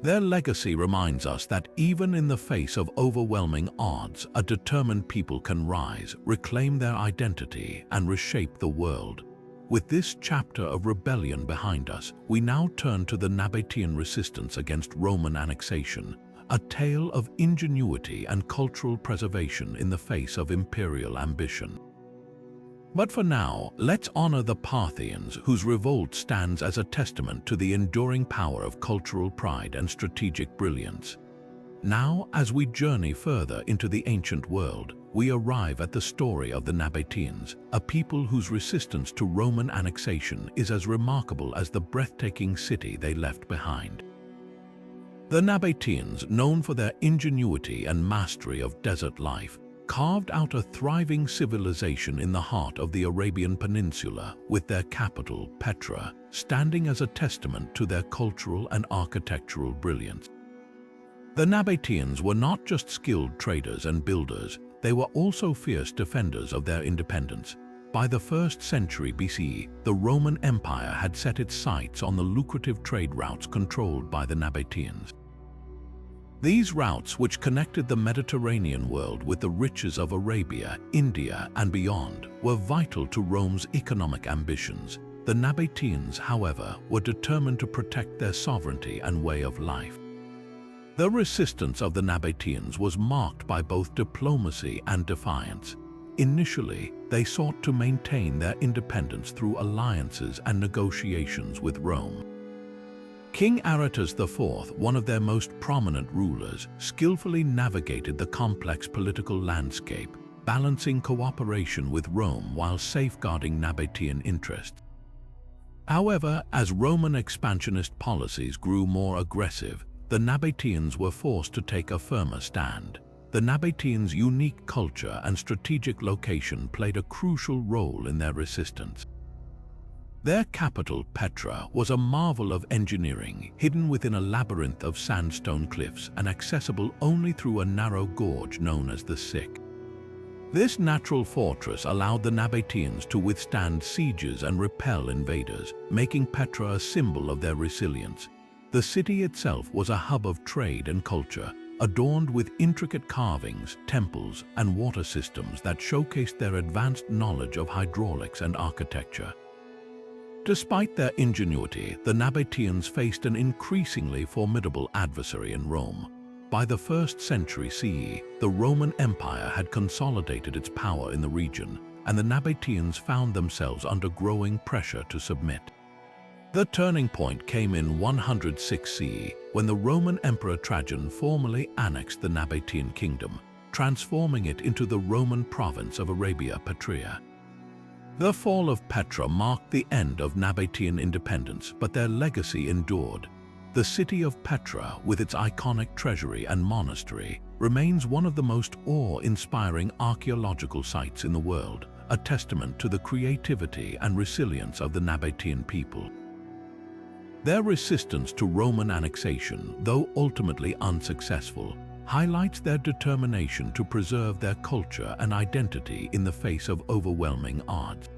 Their legacy reminds us that even in the face of overwhelming odds, a determined people can rise, reclaim their identity, and reshape the world. With this chapter of rebellion behind us, we now turn to the Nabatean resistance against Roman annexation, a tale of ingenuity and cultural preservation in the face of imperial ambition. But for now, let's honor the Parthians, whose revolt stands as a testament to the enduring power of cultural pride and strategic brilliance. Now, as we journey further into the ancient world, we arrive at the story of the Nabateans, a people whose resistance to Roman annexation is as remarkable as the breathtaking city they left behind. The Nabateans, known for their ingenuity and mastery of desert life, carved out a thriving civilization in the heart of the Arabian Peninsula, with their capital, Petra, standing as a testament to their cultural and architectural brilliance. The Nabateans were not just skilled traders and builders, they were also fierce defenders of their independence. By the 1st century BCE, the Roman Empire had set its sights on the lucrative trade routes controlled by the Nabateans. These routes, which connected the Mediterranean world with the riches of Arabia, India, and beyond, were vital to Rome's economic ambitions. The Nabateans, however, were determined to protect their sovereignty and way of life. The resistance of the Nabateans was marked by both diplomacy and defiance. Initially, they sought to maintain their independence through alliances and negotiations with Rome. King Aretas IV, one of their most prominent rulers, skillfully navigated the complex political landscape, balancing cooperation with Rome while safeguarding Nabatean interests. However, as Roman expansionist policies grew more aggressive, the Nabateans were forced to take a firmer stand. The Nabateans' unique culture and strategic location played a crucial role in their resistance. Their capital, Petra, was a marvel of engineering, hidden within a labyrinth of sandstone cliffs and accessible only through a narrow gorge known as the Sick. This natural fortress allowed the Nabateans to withstand sieges and repel invaders, making Petra a symbol of their resilience. The city itself was a hub of trade and culture, adorned with intricate carvings, temples, and water systems that showcased their advanced knowledge of hydraulics and architecture. Despite their ingenuity, the Nabateans faced an increasingly formidable adversary in Rome. By the 1st century CE, the Roman Empire had consolidated its power in the region, and the Nabateans found themselves under growing pressure to submit. The turning point came in 106 CE, when the Roman Emperor Trajan formally annexed the Nabatean kingdom, transforming it into the Roman province of Arabia Petraea. The fall of Petra marked the end of Nabatean independence, but their legacy endured. The city of Petra, with its iconic treasury and monastery, remains one of the most awe-inspiring archaeological sites in the world, a testament to the creativity and resilience of the Nabatean people. Their resistance to Roman annexation, though ultimately unsuccessful, highlights their determination to preserve their culture and identity in the face of overwhelming odds.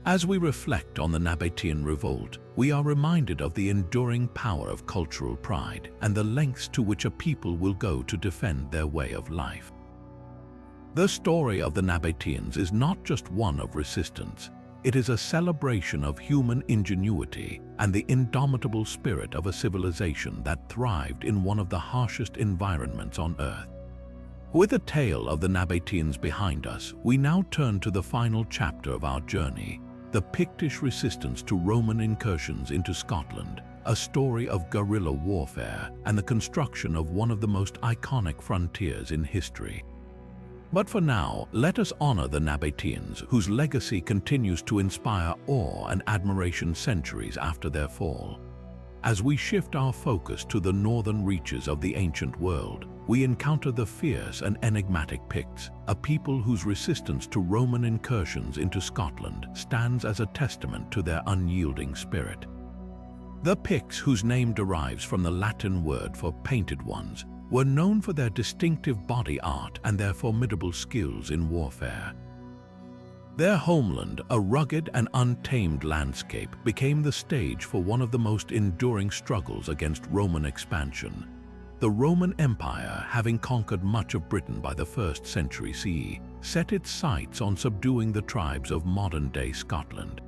As we reflect on the Nabatean revolt, we are reminded of the enduring power of cultural pride and the lengths to which a people will go to defend their way of life. The story of the Nabateans is not just one of resistance. It is a celebration of human ingenuity and the indomitable spirit of a civilization that thrived in one of the harshest environments on Earth. With the tale of the Nabateans behind us, we now turn to the final chapter of our journey, the Pictish resistance to Roman incursions into Scotland, a story of guerrilla warfare and the construction of one of the most iconic frontiers in history. But for now, let us honor the Nabateans, whose legacy continues to inspire awe and admiration centuries after their fall. As we shift our focus to the northern reaches of the ancient world, we encounter the fierce and enigmatic Picts, a people whose resistance to Roman incursions into Scotland stands as a testament to their unyielding spirit. The Picts, whose name derives from the Latin word for painted ones, were known for their distinctive body art and their formidable skills in warfare. Their homeland, a rugged and untamed landscape, became the stage for one of the most enduring struggles against Roman expansion. The Roman Empire, having conquered much of Britain by the 1st century CE, set its sights on subduing the tribes of modern-day Scotland.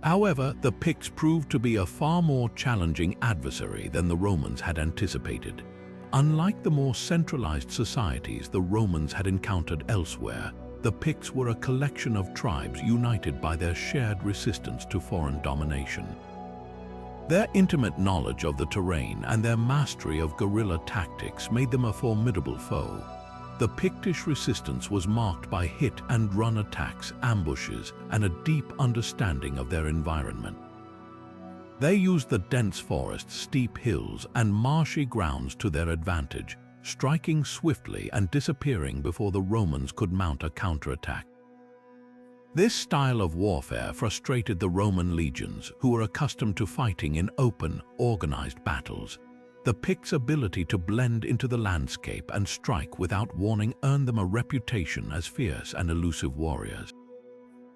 However, the Picts proved to be a far more challenging adversary than the Romans had anticipated. Unlike the more centralized societies the Romans had encountered elsewhere, the Picts were a collection of tribes united by their shared resistance to foreign domination. Their intimate knowledge of the terrain and their mastery of guerrilla tactics made them a formidable foe. The Pictish resistance was marked by hit-and-run attacks, ambushes, and a deep understanding of their environment. They used the dense forests, steep hills, and marshy grounds to their advantage, striking swiftly and disappearing before the Romans could mount a counterattack. This style of warfare frustrated the Roman legions, who were accustomed to fighting in open, organized battles. The Picts' ability to blend into the landscape and strike without warning earned them a reputation as fierce and elusive warriors.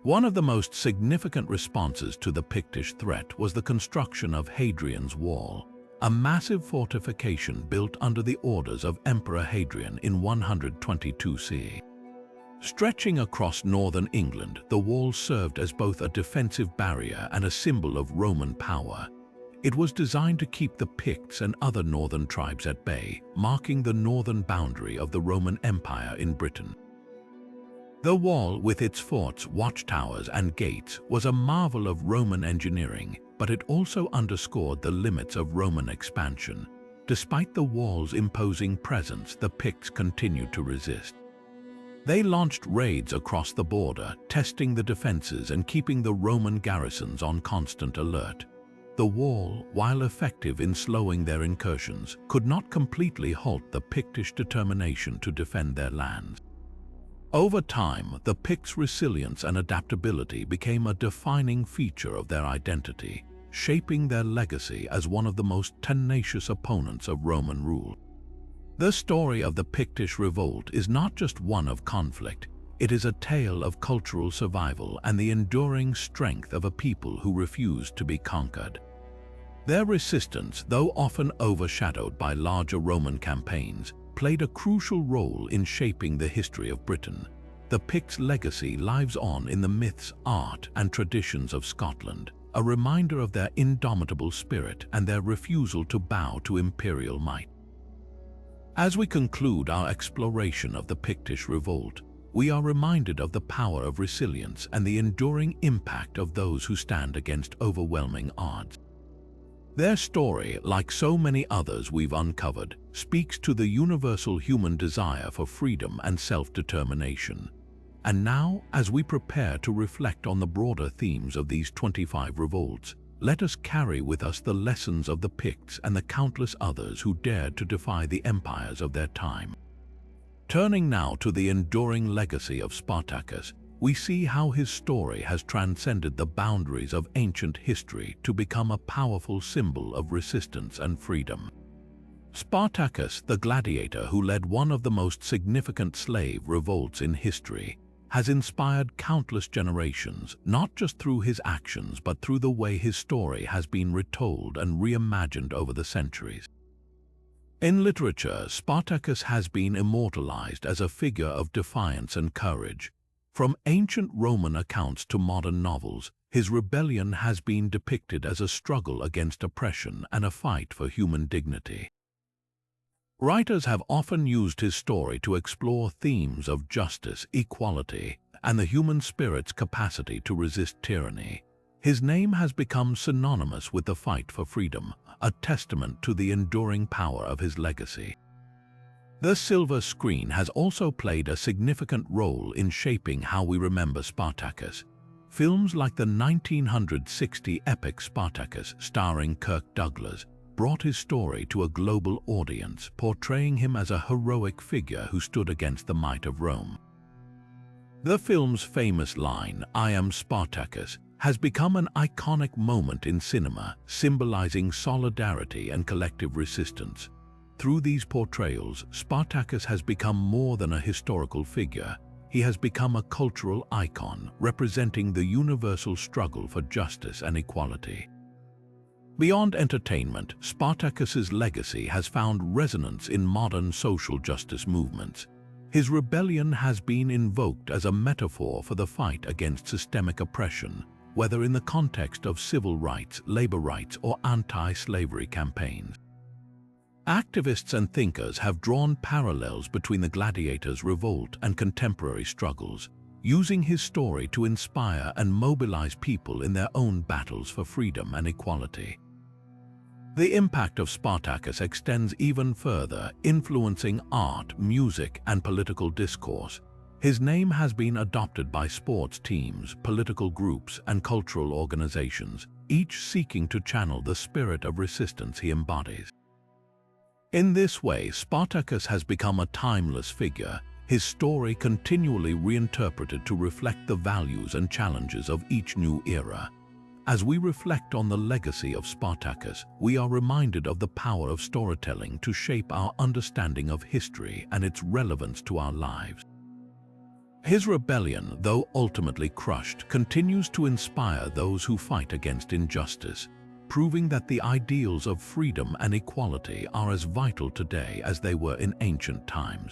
One of the most significant responses to the Pictish threat was the construction of Hadrian's Wall, a massive fortification built under the orders of Emperor Hadrian in 122 CE. Stretching across northern England, the wall served as both a defensive barrier and a symbol of Roman power. It was designed to keep the Picts and other northern tribes at bay, marking the northern boundary of the Roman Empire in Britain. The wall, with its forts, watchtowers, and gates, was a marvel of Roman engineering, but it also underscored the limits of Roman expansion. Despite the wall's imposing presence, the Picts continued to resist. They launched raids across the border, testing the defenses and keeping the Roman garrisons on constant alert. The wall, while effective in slowing their incursions, could not completely halt the Pictish determination to defend their lands. Over time, the Picts' resilience and adaptability became a defining feature of their identity, shaping their legacy as one of the most tenacious opponents of Roman rule. The story of the Pictish revolt is not just one of conflict. It is a tale of cultural survival and the enduring strength of a people who refused to be conquered. Their resistance, though often overshadowed by larger Roman campaigns, played a crucial role in shaping the history of Britain. The Picts' legacy lives on in the myths, art, and traditions of Scotland, a reminder of their indomitable spirit and their refusal to bow to imperial might. As we conclude our exploration of the Pictish revolt, we are reminded of the power of resilience and the enduring impact of those who stand against overwhelming odds. Their story, like so many others we've uncovered, speaks to the universal human desire for freedom and self-determination. And now, as we prepare to reflect on the broader themes of these 25 revolts, let us carry with us the lessons of the Picts and the countless others who dared to defy the empires of their time. Turning now to the enduring legacy of Spartacus, we see how his story has transcended the boundaries of ancient history to become a powerful symbol of resistance and freedom. Spartacus, the gladiator who led one of the most significant slave revolts in history, has inspired countless generations, not just through his actions but through the way his story has been retold and reimagined over the centuries. In literature, Spartacus has been immortalized as a figure of defiance and courage. From ancient Roman accounts to modern novels, his rebellion has been depicted as a struggle against oppression and a fight for human dignity. Writers have often used his story to explore themes of justice, equality, and the human spirit's capacity to resist tyranny. His name has become synonymous with the fight for freedom, a testament to the enduring power of his legacy. The silver screen has also played a significant role in shaping how we remember Spartacus. Films like the 1960 epic Spartacus, starring Kirk Douglas, brought his story to a global audience, portraying him as a heroic figure who stood against the might of Rome. The film's famous line, "I am Spartacus," has become an iconic moment in cinema, symbolizing solidarity and collective resistance. Through these portrayals, Spartacus has become more than a historical figure. He has become a cultural icon, representing the universal struggle for justice and equality. Beyond entertainment, Spartacus's legacy has found resonance in modern social justice movements. His rebellion has been invoked as a metaphor for the fight against systemic oppression, whether in the context of civil rights, labor rights, or anti-slavery campaigns. Activists and thinkers have drawn parallels between the gladiator's revolt and contemporary struggles, using his story to inspire and mobilize people in their own battles for freedom and equality. The impact of Spartacus extends even further, influencing art, music, and political discourse. His name has been adopted by sports teams, political groups, and cultural organizations, each seeking to channel the spirit of resistance he embodies. In this way, Spartacus has become a timeless figure, his story continually reinterpreted to reflect the values and challenges of each new era. As we reflect on the legacy of Spartacus, we are reminded of the power of storytelling to shape our understanding of history and its relevance to our lives. His rebellion, though ultimately crushed, continues to inspire those who fight against injustice, proving that the ideals of freedom and equality are as vital today as they were in ancient times.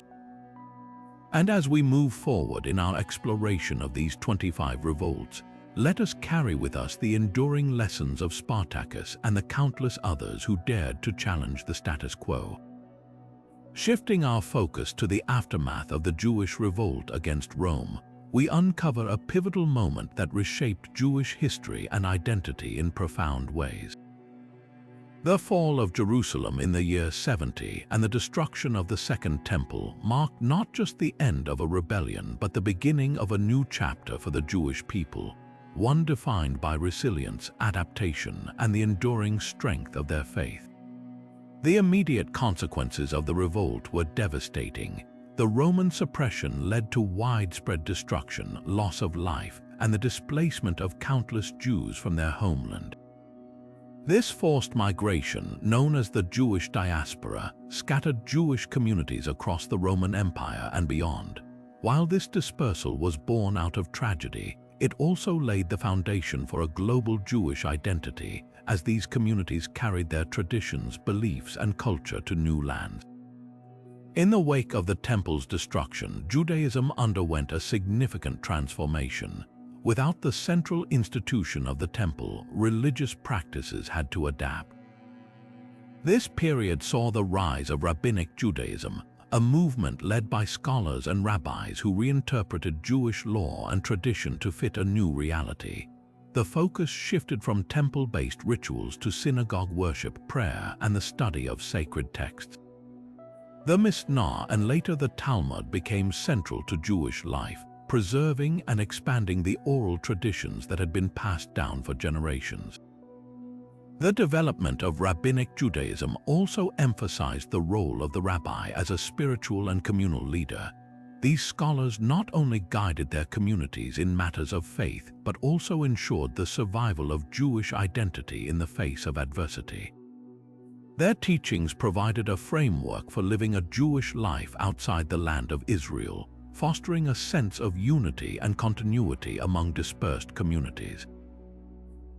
And as we move forward in our exploration of these 25 revolts, let us carry with us the enduring lessons of Spartacus and the countless others who dared to challenge the status quo. Shifting our focus to the aftermath of the Jewish revolt against Rome, we uncover a pivotal moment that reshaped Jewish history and identity in profound ways. The fall of Jerusalem in the year 70 and the destruction of the Second Temple marked not just the end of a rebellion but the beginning of a new chapter for the Jewish people, one defined by resilience, adaptation, and the enduring strength of their faith. The immediate consequences of the revolt were devastating. The Roman suppression led to widespread destruction, loss of life, and the displacement of countless Jews from their homeland. This forced migration, known as the Jewish diaspora, scattered Jewish communities across the Roman Empire and beyond. While this dispersal was born out of tragedy, it also laid the foundation for a global Jewish identity, as these communities carried their traditions, beliefs, and culture to new lands. In the wake of the temple's destruction, Judaism underwent a significant transformation. Without the central institution of the temple, religious practices had to adapt. This period saw the rise of Rabbinic Judaism, a movement led by scholars and rabbis who reinterpreted Jewish law and tradition to fit a new reality. The focus shifted from temple-based rituals to synagogue worship, prayer, and the study of sacred texts. The Mishnah and later the Talmud became central to Jewish life, preserving and expanding the oral traditions that had been passed down for generations. The development of Rabbinic Judaism also emphasized the role of the rabbi as a spiritual and communal leader. These scholars not only guided their communities in matters of faith, but also ensured the survival of Jewish identity in the face of adversity. Their teachings provided a framework for living a Jewish life outside the land of Israel, fostering a sense of unity and continuity among dispersed communities.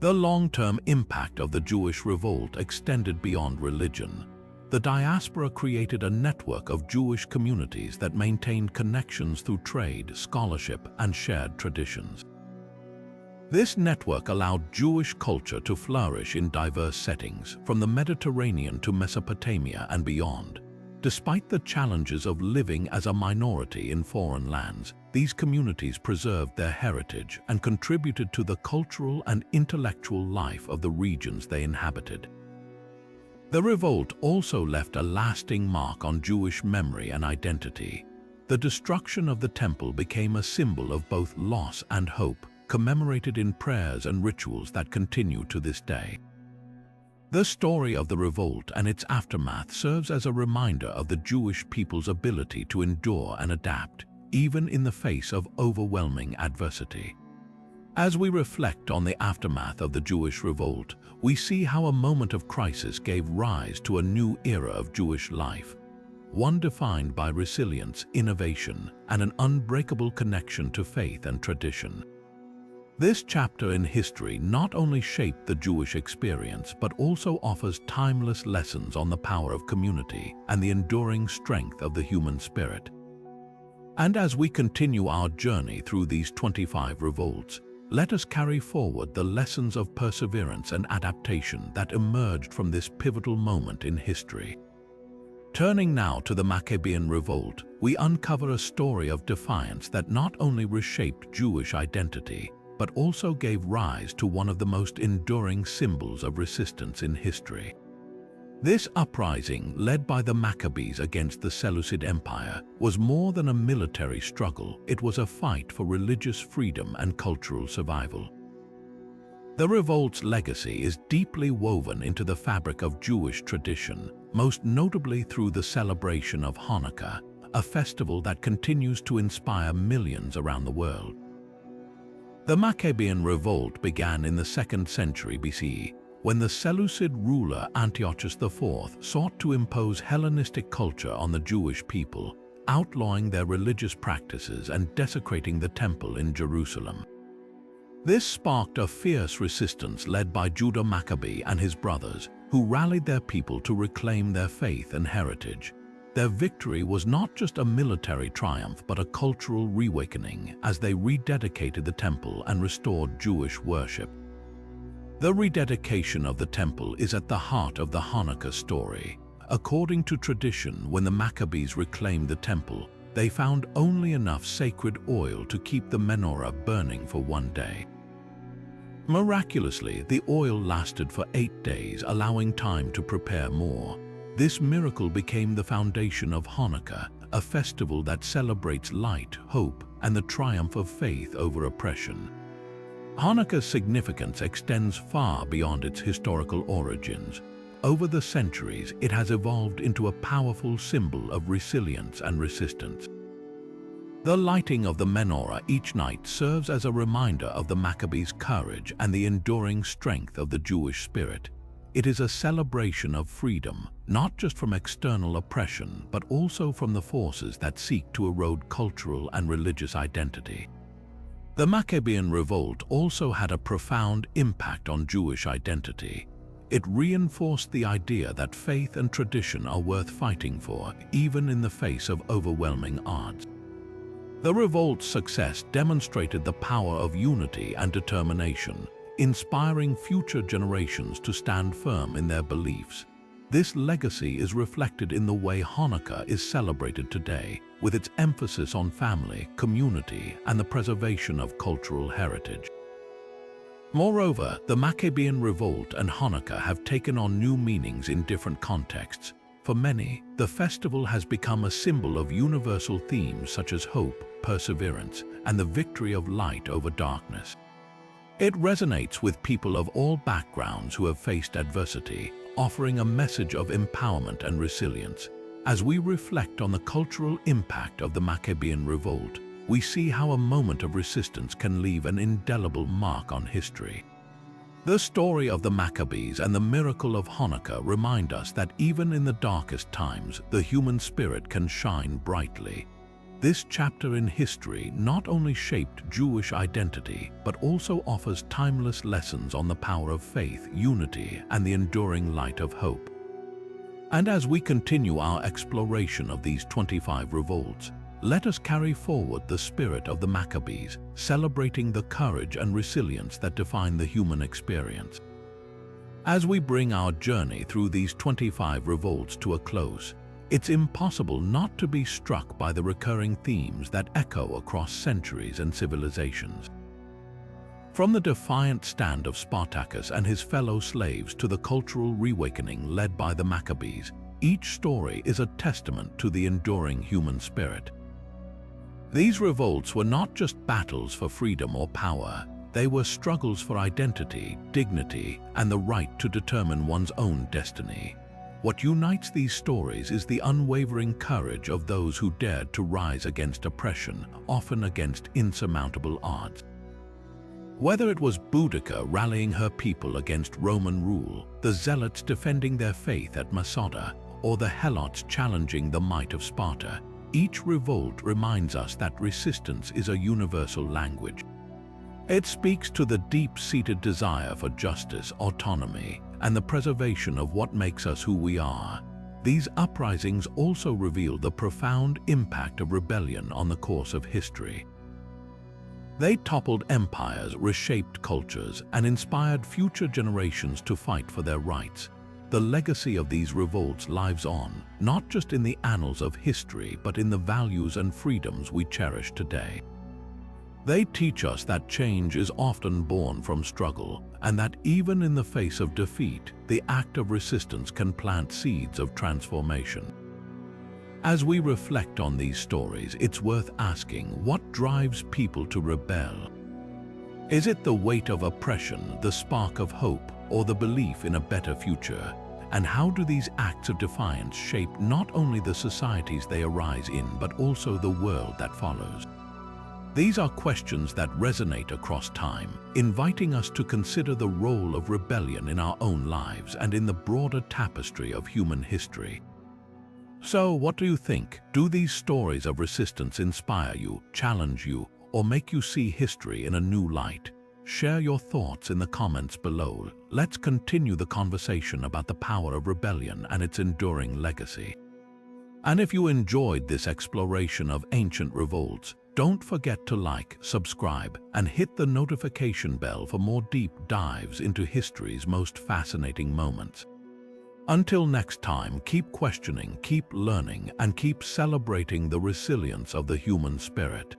The long-term impact of the Jewish revolt extended beyond religion. The diaspora created a network of Jewish communities that maintained connections through trade, scholarship, and shared traditions. This network allowed Jewish culture to flourish in diverse settings, from the Mediterranean to Mesopotamia and beyond. Despite the challenges of living as a minority in foreign lands, these communities preserved their heritage and contributed to the cultural and intellectual life of the regions they inhabited. The revolt also left a lasting mark on Jewish memory and identity. The destruction of the temple became a symbol of both loss and hope, commemorated in prayers and rituals that continue to this day. The story of the revolt and its aftermath serves as a reminder of the Jewish people's ability to endure and adapt, even in the face of overwhelming adversity. As we reflect on the aftermath of the Jewish revolt, we see how a moment of crisis gave rise to a new era of Jewish life, one defined by resilience, innovation, and an unbreakable connection to faith and tradition. This chapter in history not only shaped the Jewish experience but also offers timeless lessons on the power of community and the enduring strength of the human spirit. And as we continue our journey through these 25 revolts, let us carry forward the lessons of perseverance and adaptation that emerged from this pivotal moment in history. Turning now to the Maccabean revolt, we uncover a story of defiance that not only reshaped Jewish identity, but also gave rise to one of the most enduring symbols of resistance in history. This uprising, led by the Maccabees against the Seleucid Empire, was more than a military struggle. It was a fight for religious freedom and cultural survival. The revolt's legacy is deeply woven into the fabric of Jewish tradition, most notably through the celebration of Hanukkah, a festival that continues to inspire millions around the world. The Maccabean revolt began in the 2nd century BCE, when the Seleucid ruler Antiochus IV sought to impose Hellenistic culture on the Jewish people, outlawing their religious practices and desecrating the temple in Jerusalem. This sparked a fierce resistance led by Judah Maccabee and his brothers, who rallied their people to reclaim their faith and heritage. Their victory was not just a military triumph but a cultural reawakening as they rededicated the temple and restored Jewish worship. The rededication of the temple is at the heart of the Hanukkah story. According to tradition, when the Maccabees reclaimed the temple, they found only enough sacred oil to keep the menorah burning for one day. Miraculously, the oil lasted for 8 days, allowing time to prepare more. This miracle became the foundation of Hanukkah, a festival that celebrates light, hope, and the triumph of faith over oppression. Hanukkah's significance extends far beyond its historical origins. Over the centuries, it has evolved into a powerful symbol of resilience and resistance. The lighting of the menorah each night serves as a reminder of the Maccabees' courage and the enduring strength of the Jewish spirit. It is a celebration of freedom, not just from external oppression, but also from the forces that seek to erode cultural and religious identity. The Maccabean revolt also had a profound impact on Jewish identity. It reinforced the idea that faith and tradition are worth fighting for, even in the face of overwhelming odds. The revolt's success demonstrated the power of unity and determination, inspiring future generations to stand firm in their beliefs. This legacy is reflected in the way Hanukkah is celebrated today, with its emphasis on family, community, and the preservation of cultural heritage. Moreover, the Maccabean revolt and Hanukkah have taken on new meanings in different contexts. For many, the festival has become a symbol of universal themes such as hope, perseverance, and the victory of light over darkness. It resonates with people of all backgrounds who have faced adversity, offering a message of empowerment and resilience. As we reflect on the cultural impact of the Maccabean revolt, we see how a moment of resistance can leave an indelible mark on history. The story of the Maccabees and the miracle of Hanukkah remind us that even in the darkest times, the human spirit can shine brightly. This chapter in history not only shaped Jewish identity, but also offers timeless lessons on the power of faith, unity, and the enduring light of hope. And as we continue our exploration of these 25 revolts, let us carry forward the spirit of the Maccabees, celebrating the courage and resilience that define the human experience. As we bring our journey through these 25 revolts to a close, it's impossible not to be struck by the recurring themes that echo across centuries and civilizations. From the defiant stand of Spartacus and his fellow slaves to the cultural reawakening led by the Maccabees, each story is a testament to the enduring human spirit. These revolts were not just battles for freedom or power, they were struggles for identity, dignity, and the right to determine one's own destiny. What unites these stories is the unwavering courage of those who dared to rise against oppression, often against insurmountable odds. Whether it was Boudica rallying her people against Roman rule, the Zealots defending their faith at Masada, or the Helots challenging the might of Sparta, each revolt reminds us that resistance is a universal language. It speaks to the deep-seated desire for justice, autonomy, and the preservation of what makes us who we are. These uprisings also reveal the profound impact of rebellion on the course of history. They toppled empires, reshaped cultures, and inspired future generations to fight for their rights. The legacy of these revolts lives on, not just in the annals of history, but in the values and freedoms we cherish today. They teach us that change is often born from struggle, and that even in the face of defeat, the act of resistance can plant seeds of transformation. As we reflect on these stories, it's worth asking, what drives people to rebel? Is it the weight of oppression, the spark of hope, or the belief in a better future? And how do these acts of defiance shape not only the societies they arise in, but also the world that follows? These are questions that resonate across time, inviting us to consider the role of rebellion in our own lives and in the broader tapestry of human history. So, what do you think? Do these stories of resistance inspire you, challenge you, or make you see history in a new light? Share your thoughts in the comments below. Let's continue the conversation about the power of rebellion and its enduring legacy. And if you enjoyed this exploration of ancient revolts, don't forget to like, subscribe, and hit the notification bell for more deep dives into history's most fascinating moments. Until next time, keep questioning, keep learning, and keep celebrating the resilience of the human spirit.